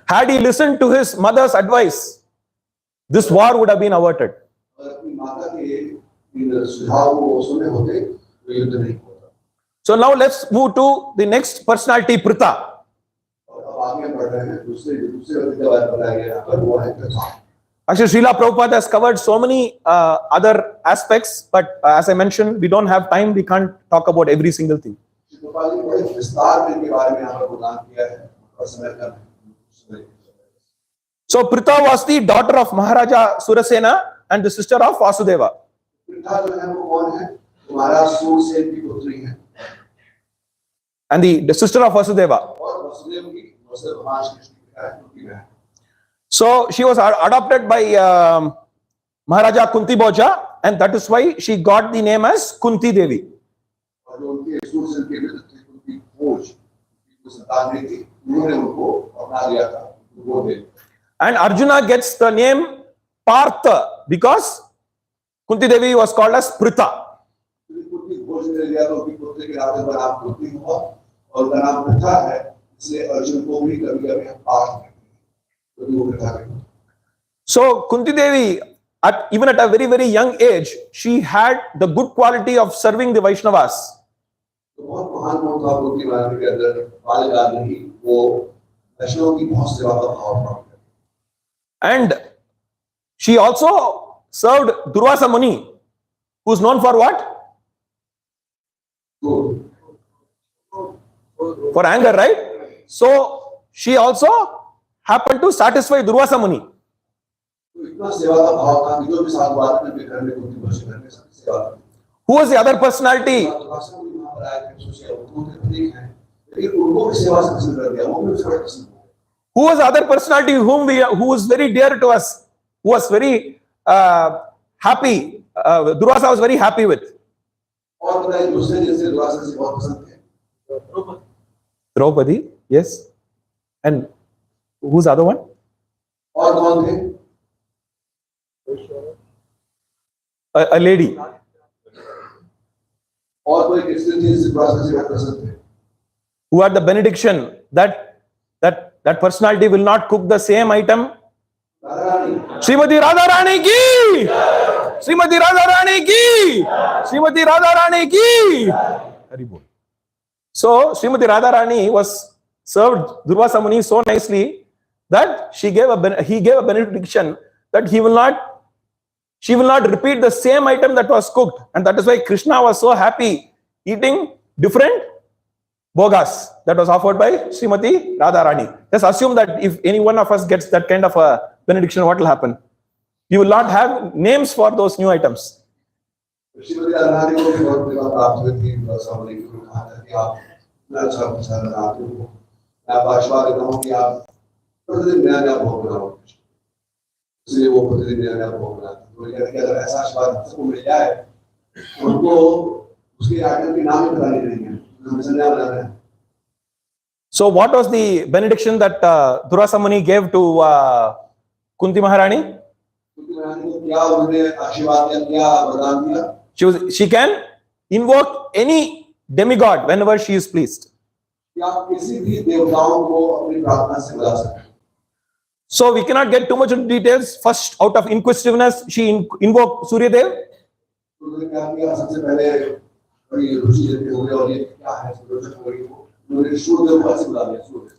Had he listened to his mother's advice, this war would have been averted. अगर अपनी माता के इन सुझाव को सुने होते तो युद्ध नहीं होता। So now let's move to the next personality, Pritha. और अब आगे बढ़ रहे हैं दूसरे व्यक्ति के बारे में बताया गया पर वो है प्रथा। Actually, Srila Prabhupada has covered so many other aspects, but as I mentioned, we don't have time. We can't talk about every single thing. Prabhupada ji बड़े विस्तार में इनके बारे में यहाँ पर प्रदान किया है और समय का So Pritha was the daughter of Maharaja Surasena and the sister of Vasudeva. प्रथा जो है वो कौन है? महाराज सूरसेन की पुत्री है And the sister of Vasudeva. और वसुदेव की भगवान श्री कृष्ण की पुत्री है। So she was adopted by Maharaja Kunti Bhoja, and that is why she got the name as Kunti Devi. और जो उनके सूरसेन के मित्र थे उनकी खोज उनकी संतान नहीं थी, उन्होंने उनको अपना लिया था वो देव। And Arjuna gets the name Partha because Kunti Devi was called as Pritha. उनकी खोज ने लिया तो उनकी पुत्री के नाम पर नाम कुंती हुआ और उनका नाम प्रथा है, इसलिए अर्जुन को भी कभी-कभी हम पाठ करते हैं, तो वो प्रथा है। So Kunti Devi, even at a very, very young age, she had the good quality of serving the Vaishnavas. तो बहुत महान गुण था कुंती महारानी के अंदर, बाल्यकाल में ही वो वैष्णव की बहुत सेवा का भाव प्राप्त किया। And she also served Durvasa Muni, who is known for what? For anger, right? So she also happened to satisfy Durvasa Muni. तो इतना सेवा का भाव था कि जो भी साधु आते थे घर में कुंती भोजन करने सबकी सेवा करते। Who was the other personality? भाषा में वहाँ पर आए थे, सोचे उनको ठीक है, लेकिन उनको भी सेवा से पसंद कर दिया, वो भी उसका पसंद हो। Who was the other personality who was very dear to us, who was very happy? Durvasa was very happy with. और बताइए दूसरे जिनसे दुरासा से बहुत पसंद थे। Draupadi, yes. And who's the other one? और कौन थे? A lady. और कोई किसी जिनसे दुरासा से बहुत पसंद थे। Who had the benediction that personality will not cook the same item. Srimati Radharani ki! Srimati Radharani ki! Srimati Radharani ki! Hari bol. So Srimati Radharani was served Durvasa Muni so nicely that he gave a benediction that she will not repeat the same item that was cooked, and that is why Krishna was so happy eating different bogas that was offered by Srimati Radharani. Just assume that if any one of us gets that kind of a benediction, what will happen? You will not have names for those new items. Shrimati Radharani को भी बहुत सेवा प्राप्त हुई थी, सामने की कहा था कि आप अच्छा अच्छा बनाते हो, मैं आपको आशीर्वाद देता हूँ कि आप प्रतिदिन नया नया भोग बनाओ, इसलिए वो प्रतिदिन नया नया भोग बनाते हैं। तो कहते हैं कि अगर ऐसा आशीर्वाद सबको मिल जाए तो उनको उसके आइटम के नाम ही पता नहीं है, हमेशा नया बनाना है। So what was the benediction that Durvasa Muni gave to Kunti Maharani? Kunti महारानी को क्या उन्होंने आशीर्वाद दिया, क्या वरदान दिया? She can invoke any demigod whenever she is pleased. कि आप किसी भी देवताओं को अपनी प्रार्थना से बुला सकते हैं। So we cannot get too much into details. First, out of inquisitiveness, she invoked Surya Dev. तो उन्होंने क्या किया, सबसे पहले बड़ी रुचि लेते हुए और ये क्या है रोचक हो रही हो, उन्होंने सूर्यदेव को ऐसे बुला लिया, सूर्य।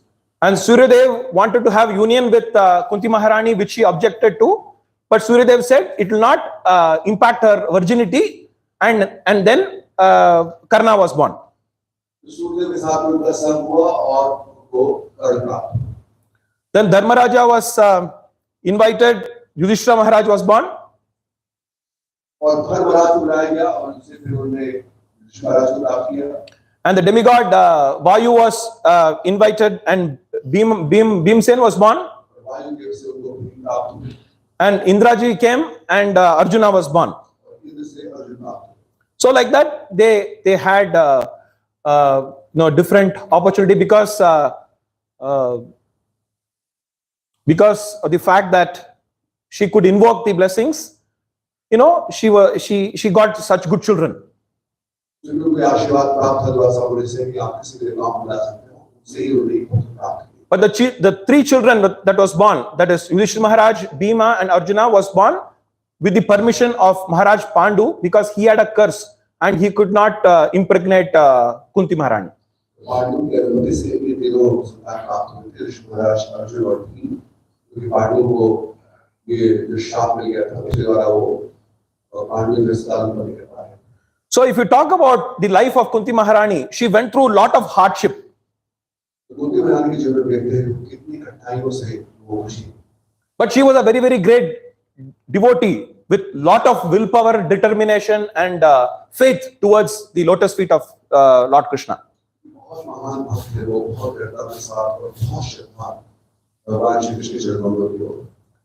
And Surya Dev wanted to have union with Kunti Maharani, which she objected to. But Surya Dev said it will not impact her virginity, and then Karna was born. Suryadev के साथ उनका संग हुआ और उनको कर्ण प्राप्त। Then Dharmaraja was invited. Yudhishthira Maharaj was born. और धर्मराज को बुलाया गया और उनसे फिर उन्होंने युधिष्ठिर महाराज को प्राप्त किया। And the demigod Vayu was invited, and Bhimsen was born. वायु देव से उनको प्राप्त हुई And Indraji came, and Arjuna was born. और इंद्र से अर्जुन प्राप्त हुआ। So like that, they had different opportunity because of the fact that she could invoke the blessings, she got such good children. But the three children that was born, that is Yudhishthira Maharaj, Bhima and Arjuna, was born with the permission of Maharaj Pandu, because he had a curse and he could not impregnate Kunti Maharani. So if you talk about the life of Kunti Maharani, she went through a lot of hardship. But she was a very, very great devotee with lot of willpower, determination and faith towards the lotus feet of Lord Krishna.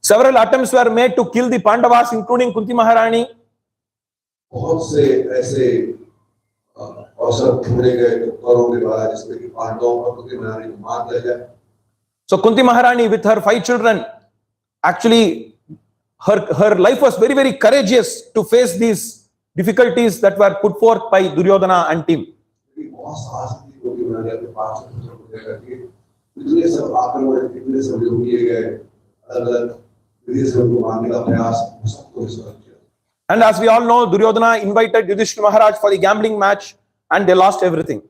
Several attempts were made to kill the Pandavas, including Kunti Maharani. So Kunti Maharani with her 5 children, actually her life was very, very courageous to face these difficulties that were put forth by Duryodhana and team. And as we all know, Duryodhana invited Yudhishthira Maharaj for the gambling match and they lost everything.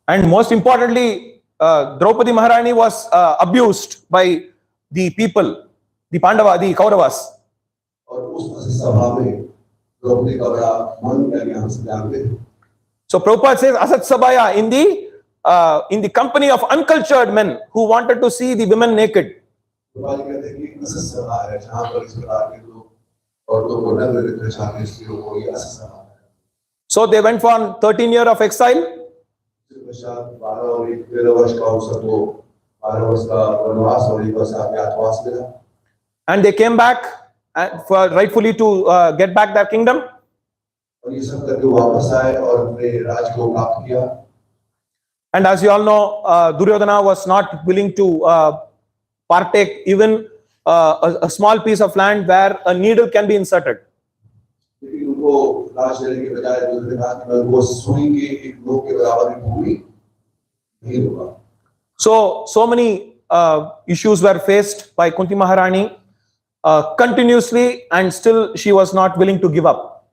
And most importantly, Draupadi Maharani was abused by the people, the Pandava, the Kauravas. So Prabhupada says, Asat Sabaya, in the company of uncultured men who wanted to see the women naked. So they went for 13 years of exile. And they came back for rightfully to get back their kingdom. And as you all know, Duryodhana was not willing to partake even a small piece of land where a needle can be inserted. So many issues were faced by Kunti Maharani continuously, and still she was not willing to give up.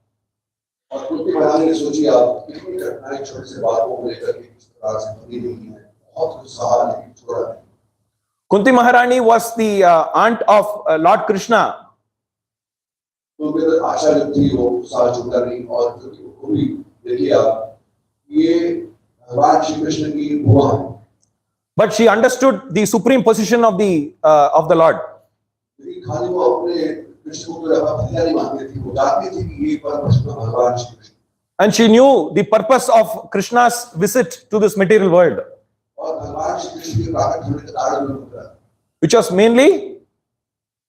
Kunti Maharani was the aunt of Lord Krishna. But she understood the supreme position of the Lord. And she knew the purpose of Krishna's visit to this material world, which was mainly,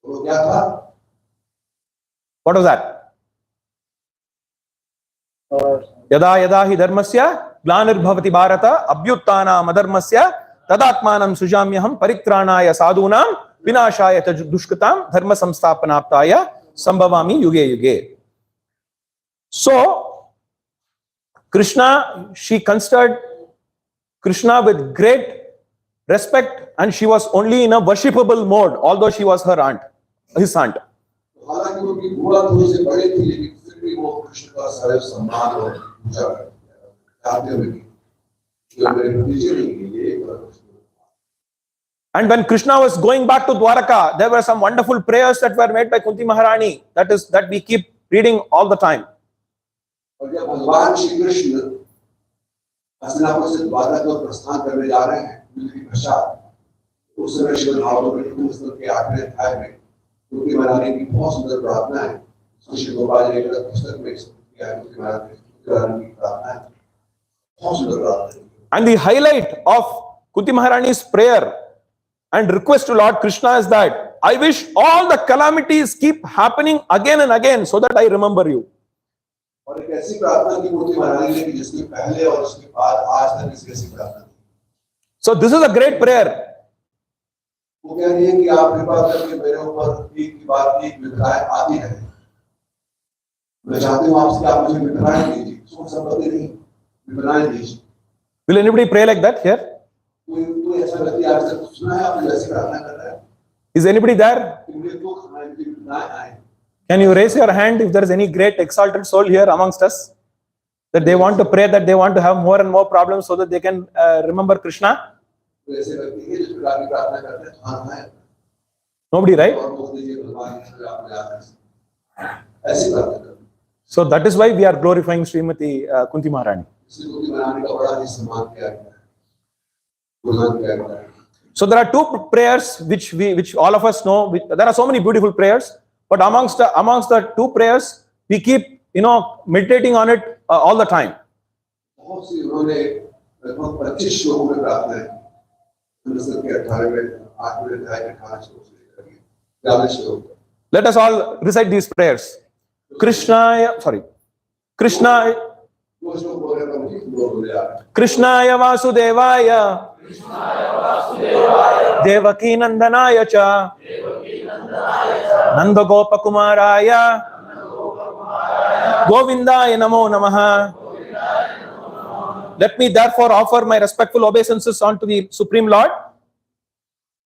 what was that? Yada yada hi dharmasya glanir-bhavati bharata abhyuttana madharmasya tadatmanam sujamyaham paritranaya sadhunam vinashaya dushkatam dharma samsthapanaptaya sambhavami yuge yuge. So Krishna, she considered Krishna with great respect, and she was only in a worshipable mode, although she was her aunt, his aunt. And when Krishna was going back to Dwaraka, there were some wonderful prayers that were made by Kunti Maharani, that we keep reading all the time. And the highlight of Kunti Maharani's prayer and request to Lord Krishna is that, I wish all the calamities keep happening again and again so that I remember you. और एक ऐसी प्रार्थना की मूर्ति बना ली है कि जिसके पहले और उसके बाद आज तक इस ऐसी प्रार्थना नहीं। So this is a great prayer. वो कह रही है कि आप कृपा करके मेरे ऊपर एक की बात एक मित्राएं आती है। मैं चाहती हूँ आपसे आप मुझे मित्राएं दीजिए, सुख संपत्ति नहीं, मित्राएं दीजिए। Will anybody pray like that here? कोई ऐसा व्यक्ति आज तक सुना है आपने ऐसी प्रार्थना कर रहा है? Is anybody there? मुझे दुख हमारे मित्राएं आए। Can you raise your hand if there is any great exalted soul here amongst us, that they want to pray, that they want to have more and more problems so that they can remember Krishna? तो ऐसे व्यक्ति हैं जो प्रकार की प्रार्थना करते हैं, हाँ है। Nobody, right? और मुझे दीजिए भगवान से आपने आकर ऐसी प्रार्थना कर। So that is why we are glorifying Srimati Kunti Maharani. इसी को बनाने का बड़ा ही सम्मान किया गया है, गुणगान किया गया है। So there are two prayers which all of us know. There are so many beautiful prayers, but amongst the two prayers, we keep meditating on it all the time. बहुत सी उन्होंने लगभग 25 श्लोकों में प्रार्थना है। अनुसर के 18वें 8वें अध्याय के 18 श्लोक से लेकर के 42 श्लोक। Let us all recite these prayers. Krishnaya दो श्लोक बोल रहे हैं, दो बोले आ रहे हैं। Krishnaya Vasudevaya Devaki Nandanaya cha Nanda Gopa Kumaraya Govindaya Namo Namaha. Let me therefore offer my respectful obeisances unto the Supreme Lord,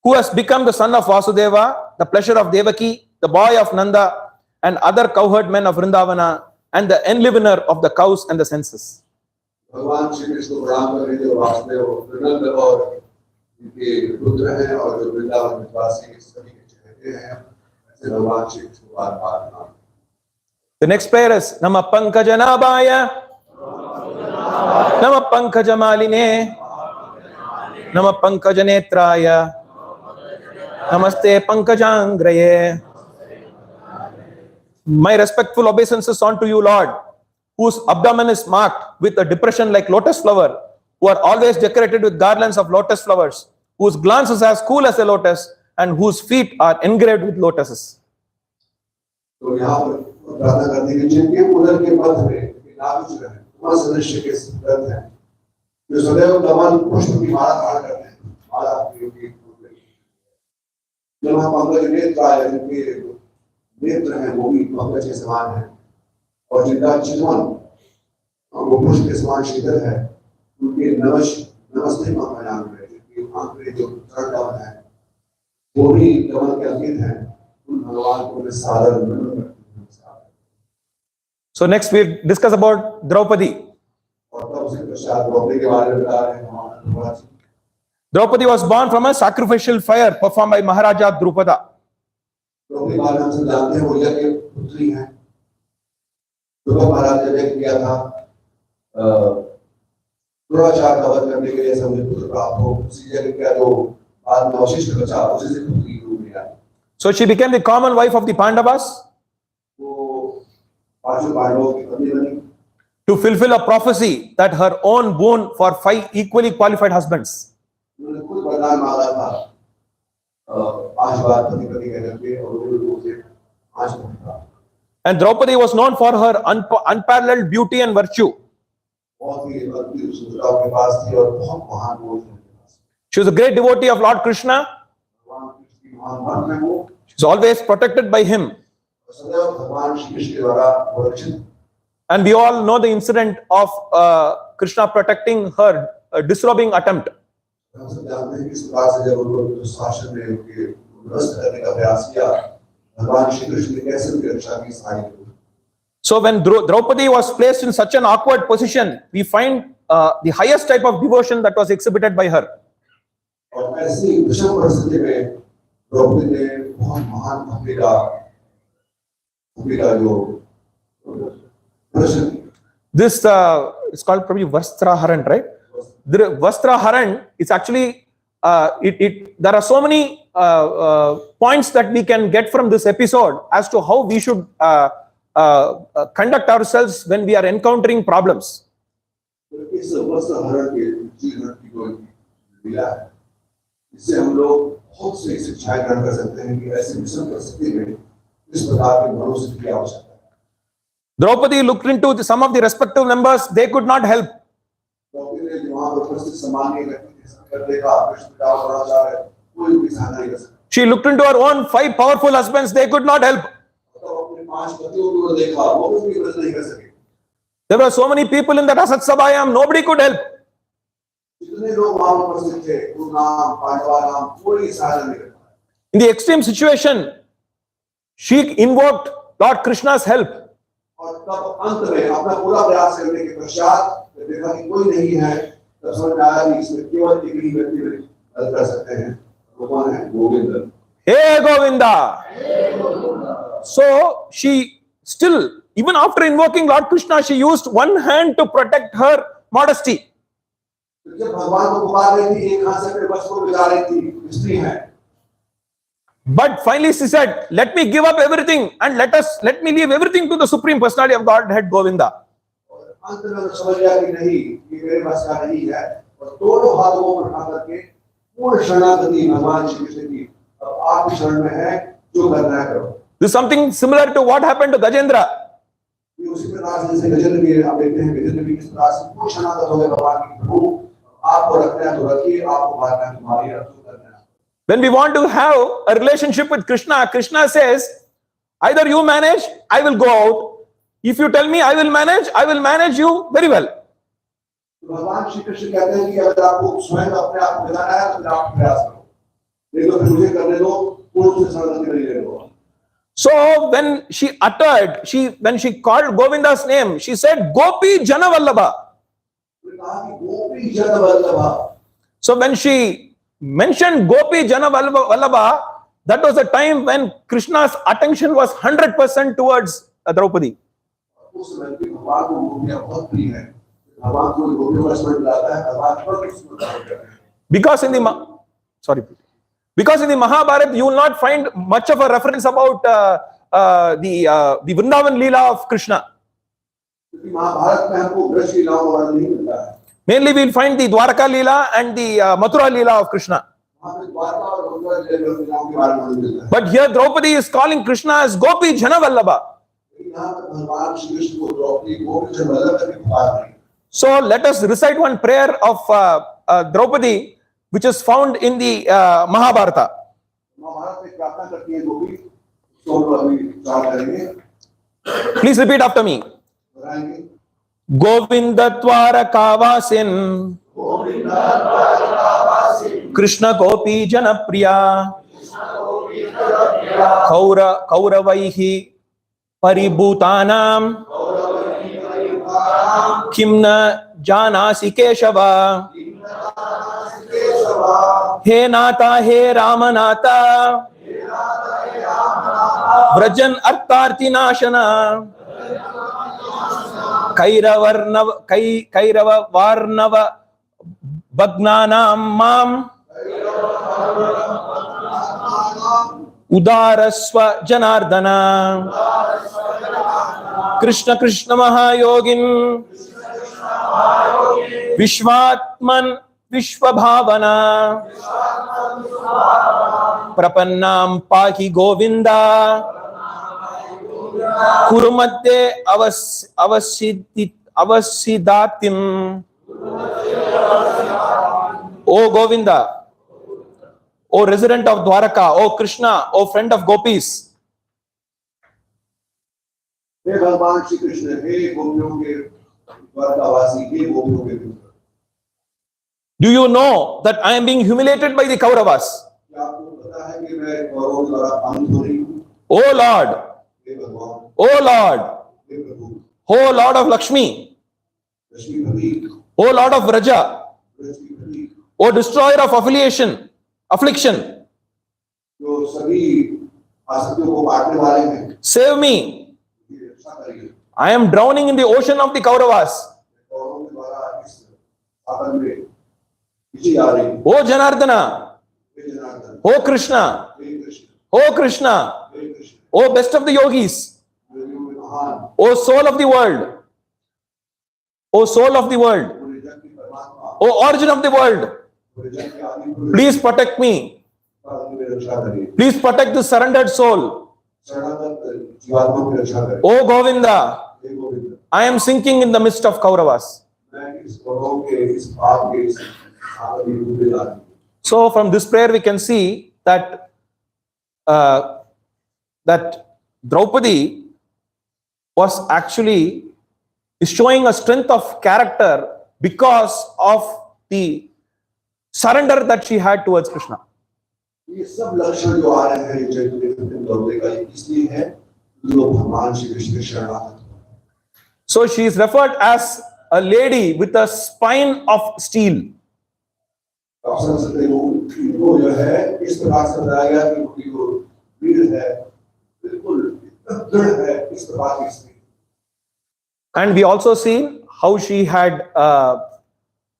who has become the son of Vasudeva, the pleasure of Devaki, the boy of Nanda, and other cowherd men of Vrindavana, and the enlivener of the cows and the senses. भगवान श्री कृष्ण को प्रणाम करने जो वासुदेव नंद और इनके पुत्र हैं और जो वृंदावन निवासी के सभी के चहेते हैं, ऐसे भगवान श्री कृष्ण को बार-बार प्रणाम। The next prayer is Nama Pankajanabhaya, Nama Pankajamaline, Nama Pankajanetraya, Namaste Pankajangraye. My respectful obeisances unto you, Lord, whose abdomen is marked with a depression like lotus flower, who are always decorated with garlands of lotus flowers, whose glance is as cool as a lotus, and whose feet are engraved with lotuses. तो यहाँ पर प्रार्थना करते हैं कि जिनके उदर के मध्य में नाभि रहे, वहाँ सदस्य के सिद्धांत हैं, जो सदैव कमल पुष्प की माला धारण करते हैं, माला की जब हम पंकज नेत्र आए, जिनके नेत्र हैं वो भी पंकज के समान हैं, और जिनका चितवन वो पुष्प के समान शीतल है, उनके नमस्ते महानाम में जिनकी आंखें जो चरण है वो भी कमल के अंकित हैं, उन भगवान को मैं सादर नमन करता हूँ। So next we discuss about Draupadi. और तब से पश्चात द्रौपदी के बारे में बता रहे हैं हमारे प्रभु। Draupadi was born from a sacrificial fire performed by Maharaja Drupada. Draupadi बारे में हम सब जानते हैं, वो यज्ञ की पुत्री हैं। ध्रुव महाराज ने किया था दुराचार का वध करने के लिए सबने पुत्र प्राप्त हो, उसी यज्ञ का जो बाद में अवशिष्ट बचा उसी से पुत्री रूप लिया। So she became the common wife of the Pandavas. वो पांचों पांडवों की पत्नी बनी। To fulfill a prophecy that her own boon for 5 equally qualified husbands. उन्होंने खुद वरदान मांगा था 5 बार पति कहकर के और वो से 5 बार। And Draupadi was known for her unparalleled beauty and virtue. बहुत ही अद्भुत सुंदरता के पास थी और बहुत महान गुण थे उनके पास। She was a great devotee of Lord Krishna. भगवान कृष्ण की महान भक्त है वो। She was always protected by him. सदैव भगवान श्री कृष्ण के द्वारा सुरक्षित। And we all know the incident of Krishna protecting her disrobing attempt. हम सब जानते हैं कि इस प्रकार से जब उनको शासन ने उनके नष्ट करने का प्रयास किया, भगवान श्री कृष्ण ने कैसे उनकी रक्षा की सहायता की। So when Draupadi was placed in such an awkward position, we find the highest type of devotion that was exhibited by her. और ऐसी विषम परिस्थिति में द्रौपदी ने बहुत महान भक्ति का जो प्रदर्शन किया। This is called probably Vastraharan, right? The Vastraharan is actually there are so many points that we can get from this episode as to how we should conduct ourselves when we are encountering problems. इस वस्त्रहरण के जीवन की कोई मिला है, इससे हम लोग बहुत सी शिक्षाएं ग्रहण कर सकते हैं कि ऐसी विषम परिस्थिति में इस प्रकार के मनुष्य की आवश्यकता है। Draupadi looked into some of the respective members, they could not help. Draupadi ने जो वहां पर उपस्थित सम्मानीय व्यक्ति थे, सब देखा कृष्ण का द्रोणाचार्य कोई भी सहायता नहीं कर सका। She looked into her own 5 powerful husbands, they could not help. तो अपने 5 पतियों को देखा, वो भी मदद नहीं कर सके। There were so many people in that Asat Sabhayam, nobody could help. जितने लोग वहां पर उपस्थित थे, कुरुनाम, पांडवानाम, कोई सहायता नहीं कर पाया। In the extreme situation, she invoked Lord Krishna's help. और तब अंत में अपना पूरा प्रयास करने के पश्चात जब देखा कि कोई नहीं है, तब समझ में आया कि इसमें केवल एक ही व्यक्ति मदद कर सकते हैं। वो कौन है? Govind. Hey Govinda! So she still, even after invoking Lord Krishna, she used one hand to protect her modesty. जब भगवान को पुकार रही थी, एक हाथ से अपने वस्त्र को भिगा रही थी, स्त्री है। But finally she said, let me give up everything and let me leave everything to the Supreme Personality of Godhead, Govinda. अंत में वो समझ गया कि नहीं, ये मेरे बस का नहीं है, और दोनों हाथों को उठा करके पूर्ण शरणागति भगवान श्री कृष्ण की, अब आप शरण में है, जो करना है करो। This is something similar to what happened to Gajendra. ये उसी प्रकार से जैसे गजेंद्र भी आप देखते हैं, गजेंद्र भी किस प्रकार से पूर्ण शरणागत हो गए भगवान की, प्रभु आपको रखना है तो रखिए, आपको मारना है तो मारिए, अब जो करना है। When we want to have a relationship with Krishna, Krishna says, either you manage, I will go out. If you tell me I will manage you very well. भगवान श्री कृष्ण कहते हैं कि अगर आपको स्वयं अपने आप को बिताना है तो आप प्रयास करो, नहीं तो फिर मुझे करने दो, पूर्ण से शरणागति नहीं लेगा। So when she called Govinda's name, she said, Gopi Jana Vallabha. So when she mentioned Gopi Jana Vallabha, that was the time when Krishna's attention was 100% towards Draupadi. Because in the Mahabharata you will not find much of a reference about the Vrindavan Leela of Krishna. Mainly we will find the Dwaraka Leela and the Mathura Leela of Krishna. But here Draupadi is calling Krishna as Gopi Jana Vallabha. So let us recite one prayer of Draupadi, which is found in the Mahabharata. Please repeat after me. Govinda Dwarakavasin Krishna Gopi Janapriya Kauravaihi Paribhutanam Kimna Janasi Keshava He Nata He Ramanata Vrajan Artharthi Nashana Kairava Varnava Bhagnanam Mam Udarasva Janardana Krishna Krishna Mahayogin Vishvatman Vishwabhavana Prapannam Pahi Govinda Kurumadde Avasidatim. O Govinda, O resident of Dwaraka, O Krishna, O friend of gopis. भगवान श्री कृष्ण हे गोपियों के द्वारकावासी, हे गोपियों के पुत्र, Do you know that I am being humiliated by the Kauravas? क्या आपको पता है कि मैं कौरवों द्वारा अपमानित हो रही हूँ? O Lord, हे भगवान, O Lord, hey Prabhu, O Lord of Lakshmi, Lakshmipati, O Lord of Vraja, Lakshmipati, O destroyer of affliction, जो सभी आसक्तियों को बांटने वाले हैं, save me. ये रक्षा करिए। I am drowning in the ocean of the Kauravas. कौरवों के द्वारा इस सागर में खींची जा रही हूँ। O Janardana, hey Janardan, O Krishna, hey Krishna, O Krishna, hey Krishna, O best of the yogis, योगियों में महान, O soul of the world, O soul of the world, पूरे जग की परमात्मा, O origin of the world, पूरे जग के आदि पुरुष, please protect me. की रक्षा करिए। Please protect the surrendered soul. शरणागत जीवात्माओं की रक्षा करें। O Govinda, hey Govind, I am sinking in the midst of Kauravas. मैं इस कौरवों के, इस पाप के, इस सागर में डूबे जा रही हूँ। So from this prayer we can see that that Draupadi was actually is showing a strength of character because of the surrender that she had towards Krishna. ये सब लक्षण जो आ रहे हैं चैतन्य द्रौपदी का, ये इसलिए है जो भगवान श्री कृष्ण के शरणागत। So she is referred as a lady with a spine of steel. अवसर से वो जो है इस प्रकार से बताया गया कि वो वीर है, बिल्कुल दृढ़ है, इस प्रकार की स्त्री। And we also see how she had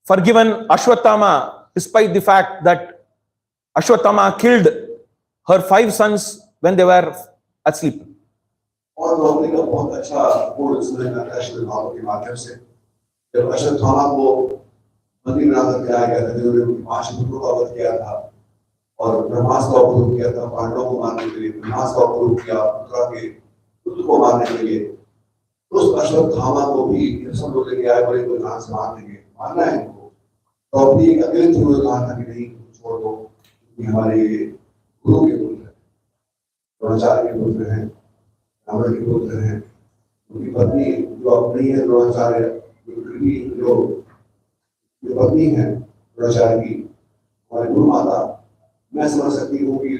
forgiven Ashwatthama despite the fact that Ashwatthama killed her 5 sons when they were asleep. और द्रौपदी का बहुत अच्छा गुण इसमें कृष्ण भाव के माध्यम से जब अश्वत्थामा को मंदिर बनाकर के आया गया था, जिन्होंने उनके 5 पुत्रों का वध किया था और ब्रह्मास्त्र का उपयोग किया था पांडवों को मारने के लिए, ब्रह्मास्त्र का उपयोग किया पुत्र के पुत्र को मारने के लिए, उस अश्वत्थामा को भी सब लोग लेके आए, बड़े को जान से मार देंगे, मारना है इनको। द्रौपदी एक अकेले थी, उन्होंने कहा था कि नहीं छोड़ दो, क्योंकि हमारे गुरु के पुत्र हैं, द्रोणाचार्य के पुत्र हैं, रावण के पुत्र हैं। उनकी पत्नी जो अपनी है द्रोणाचार्य, जो पत्नी है द्रोणाचार्य की, हमारी गुरु माता, मैं समझ सकती हूँ कि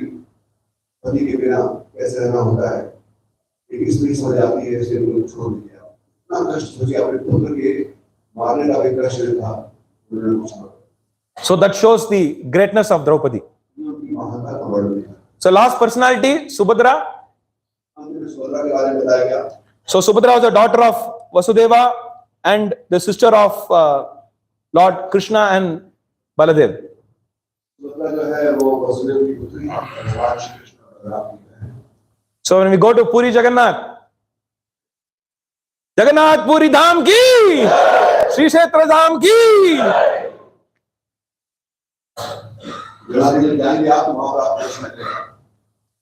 पति के बिना कैसे रहना होता है। एक स्त्री समझ आती है इसलिए उनको छोड़ दिया। इतना कष्ट सोचिए, अपने पुत्र के मारने का भी कष्ट था, उन्होंने कुछ नहीं। So that shows the greatness of Draupadi. उनकी महानता का वर्णन है। So last personality, Subhadra. अंत में सुभद्रा के बारे में बताया गया। So Subhadra was the daughter of Vasudeva and the sister of Lord Krishna and Baladev. Subhadra जो है वो वसुदेव की पुत्री है, भगवान श्री कृष्ण और बलराम की है। So when we go to Puri Jagannath, Jagannath Puri Dham ki, Shri Kshetra Dham ki. Jagannath ji जाएंगे आप तो वहां पर आप दर्शन करेंगे।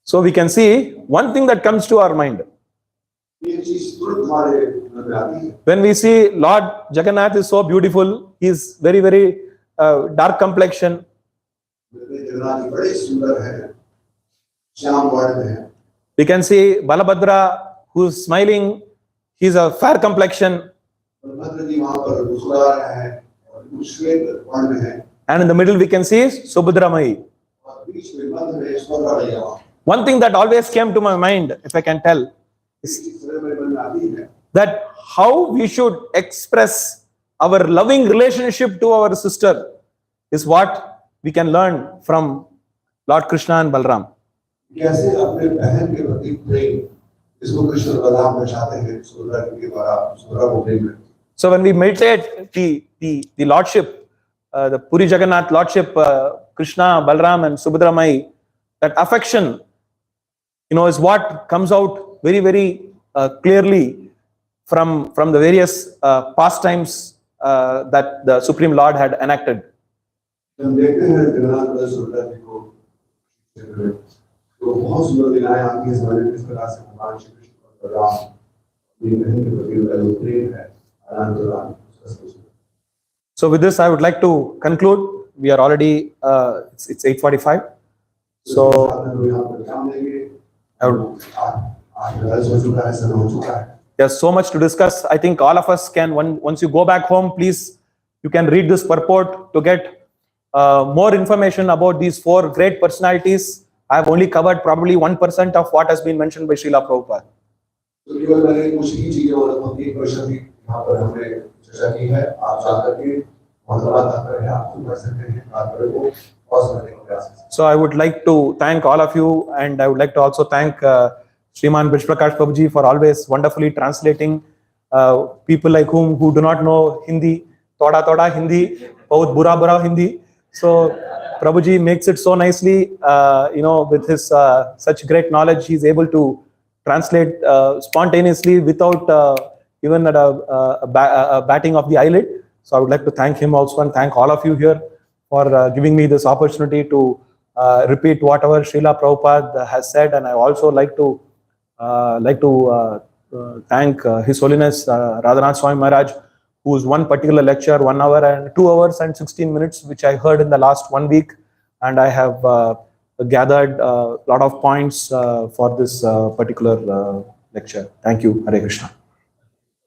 So we can see one thing that comes to our mind. ये चीज तुरंत हमारे मन में आती है। When we see Lord Jagannath is so beautiful, he is very, very dark complexion. Jagannath ji बड़े सुंदर हैं, श्याम वर्ण में हैं। We can see Balabhadra who is smiling, he is a fair complexion. Balabhadra जी वहां पर मुस्कुरा रहे हैं और कुछ श्वेत वर्ण में हैं। And in the middle we can see Subhadra Mai. और बीच में मध्य में सुभद्रा मैया वहां। One thing that always came to my mind, if I can tell, इस समय मेरे मन में आती है that how we should express our loving relationship to our sister is what we can learn from Lord Krishna and Balram. कैसे अपने बहन के प्रति प्रेम इसको कृष्ण और बलराम दर्शाते हैं सुभद्रा के द्वारा, सुभद्रा को प्रेम करते हैं। So when we meditate the Lordship, the Puri Jagannath Lordship, Krishna, Balram and Subhadra Mai, that affection, is what comes out very, very clearly from the various pastimes that the Supreme Lord had enacted. हम देखते हैं जगन्नाथ बलदेव सुभद्रा जी को, तो बहुत सुंदर लीलाएं आती हैं हमारे किस प्रकार से भगवान श्री कृष्ण और बलराम अपनी बहन के प्रति उनका जो प्रेम है आदान प्रदान उसका समझना। So with this, I would like to conclude. We are already, it's 8:45. So यहाँ पर ध्यान देंगे। I would, आज बलदेव हो चुका है, समय हो चुका है। there's so much to discuss. I think all of us can, once you go back home, please, you can read this purport to get more information about these 4 great personalities. I have only covered probably 1% of what has been mentioned by Srila Prabhupada. तो केवल मैंने कुछ ही चीजें और लगभग 1% ही यहाँ पर हमने चर्चा की है। आप जाकर के बहुत आता है, आप पढ़ सकते हैं, आप को पॉज करने का प्रयास करें। So I would like to thank all of you, and I would like to also thank Sriman Prakash Prabhuji for always wonderfully translating people like who do not know Hindi, thoda Hindi, bahut bura Hindi. So Prabhuji makes it so nicely, with his such great knowledge, he is able to translate spontaneously without even a batting of the eyelid. So I would like to thank him also and thank all of you here for giving me this opportunity to repeat whatever Srila Prabhupada has said. And I also like to thank His Holiness Radhanath Swami Maharaj, whose one particular lecture, 1 hour and 2 hours and 16 minutes, which I heard in the last 1 week, and I have gathered a lot of points for this particular lecture. Thank you. Hare Krishna.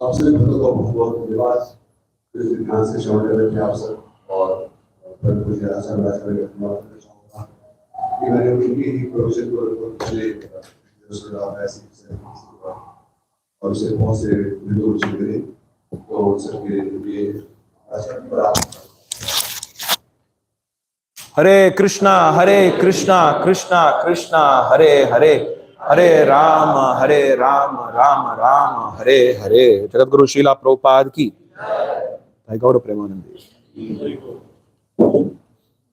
सबसे बहुत बहुत धन्यवाद इस ध्यान से श्रवण करने के अवसर और प्रभु जी आसन वाचन में धन्यवाद करना चाहूँगा कि मैंने उनकी ही प्रोजेक्ट को पिछले जो ऐसी और उससे बहुत से बिंदु जुड़े तो सबके लिए आसन बड़ा Hare Krishna, Krishna Krishna, Hare Hare, Hare Rama, Rama Rama, Hare Hare. Jagadguru Srila Prabhupada ki. I got a Premanandi.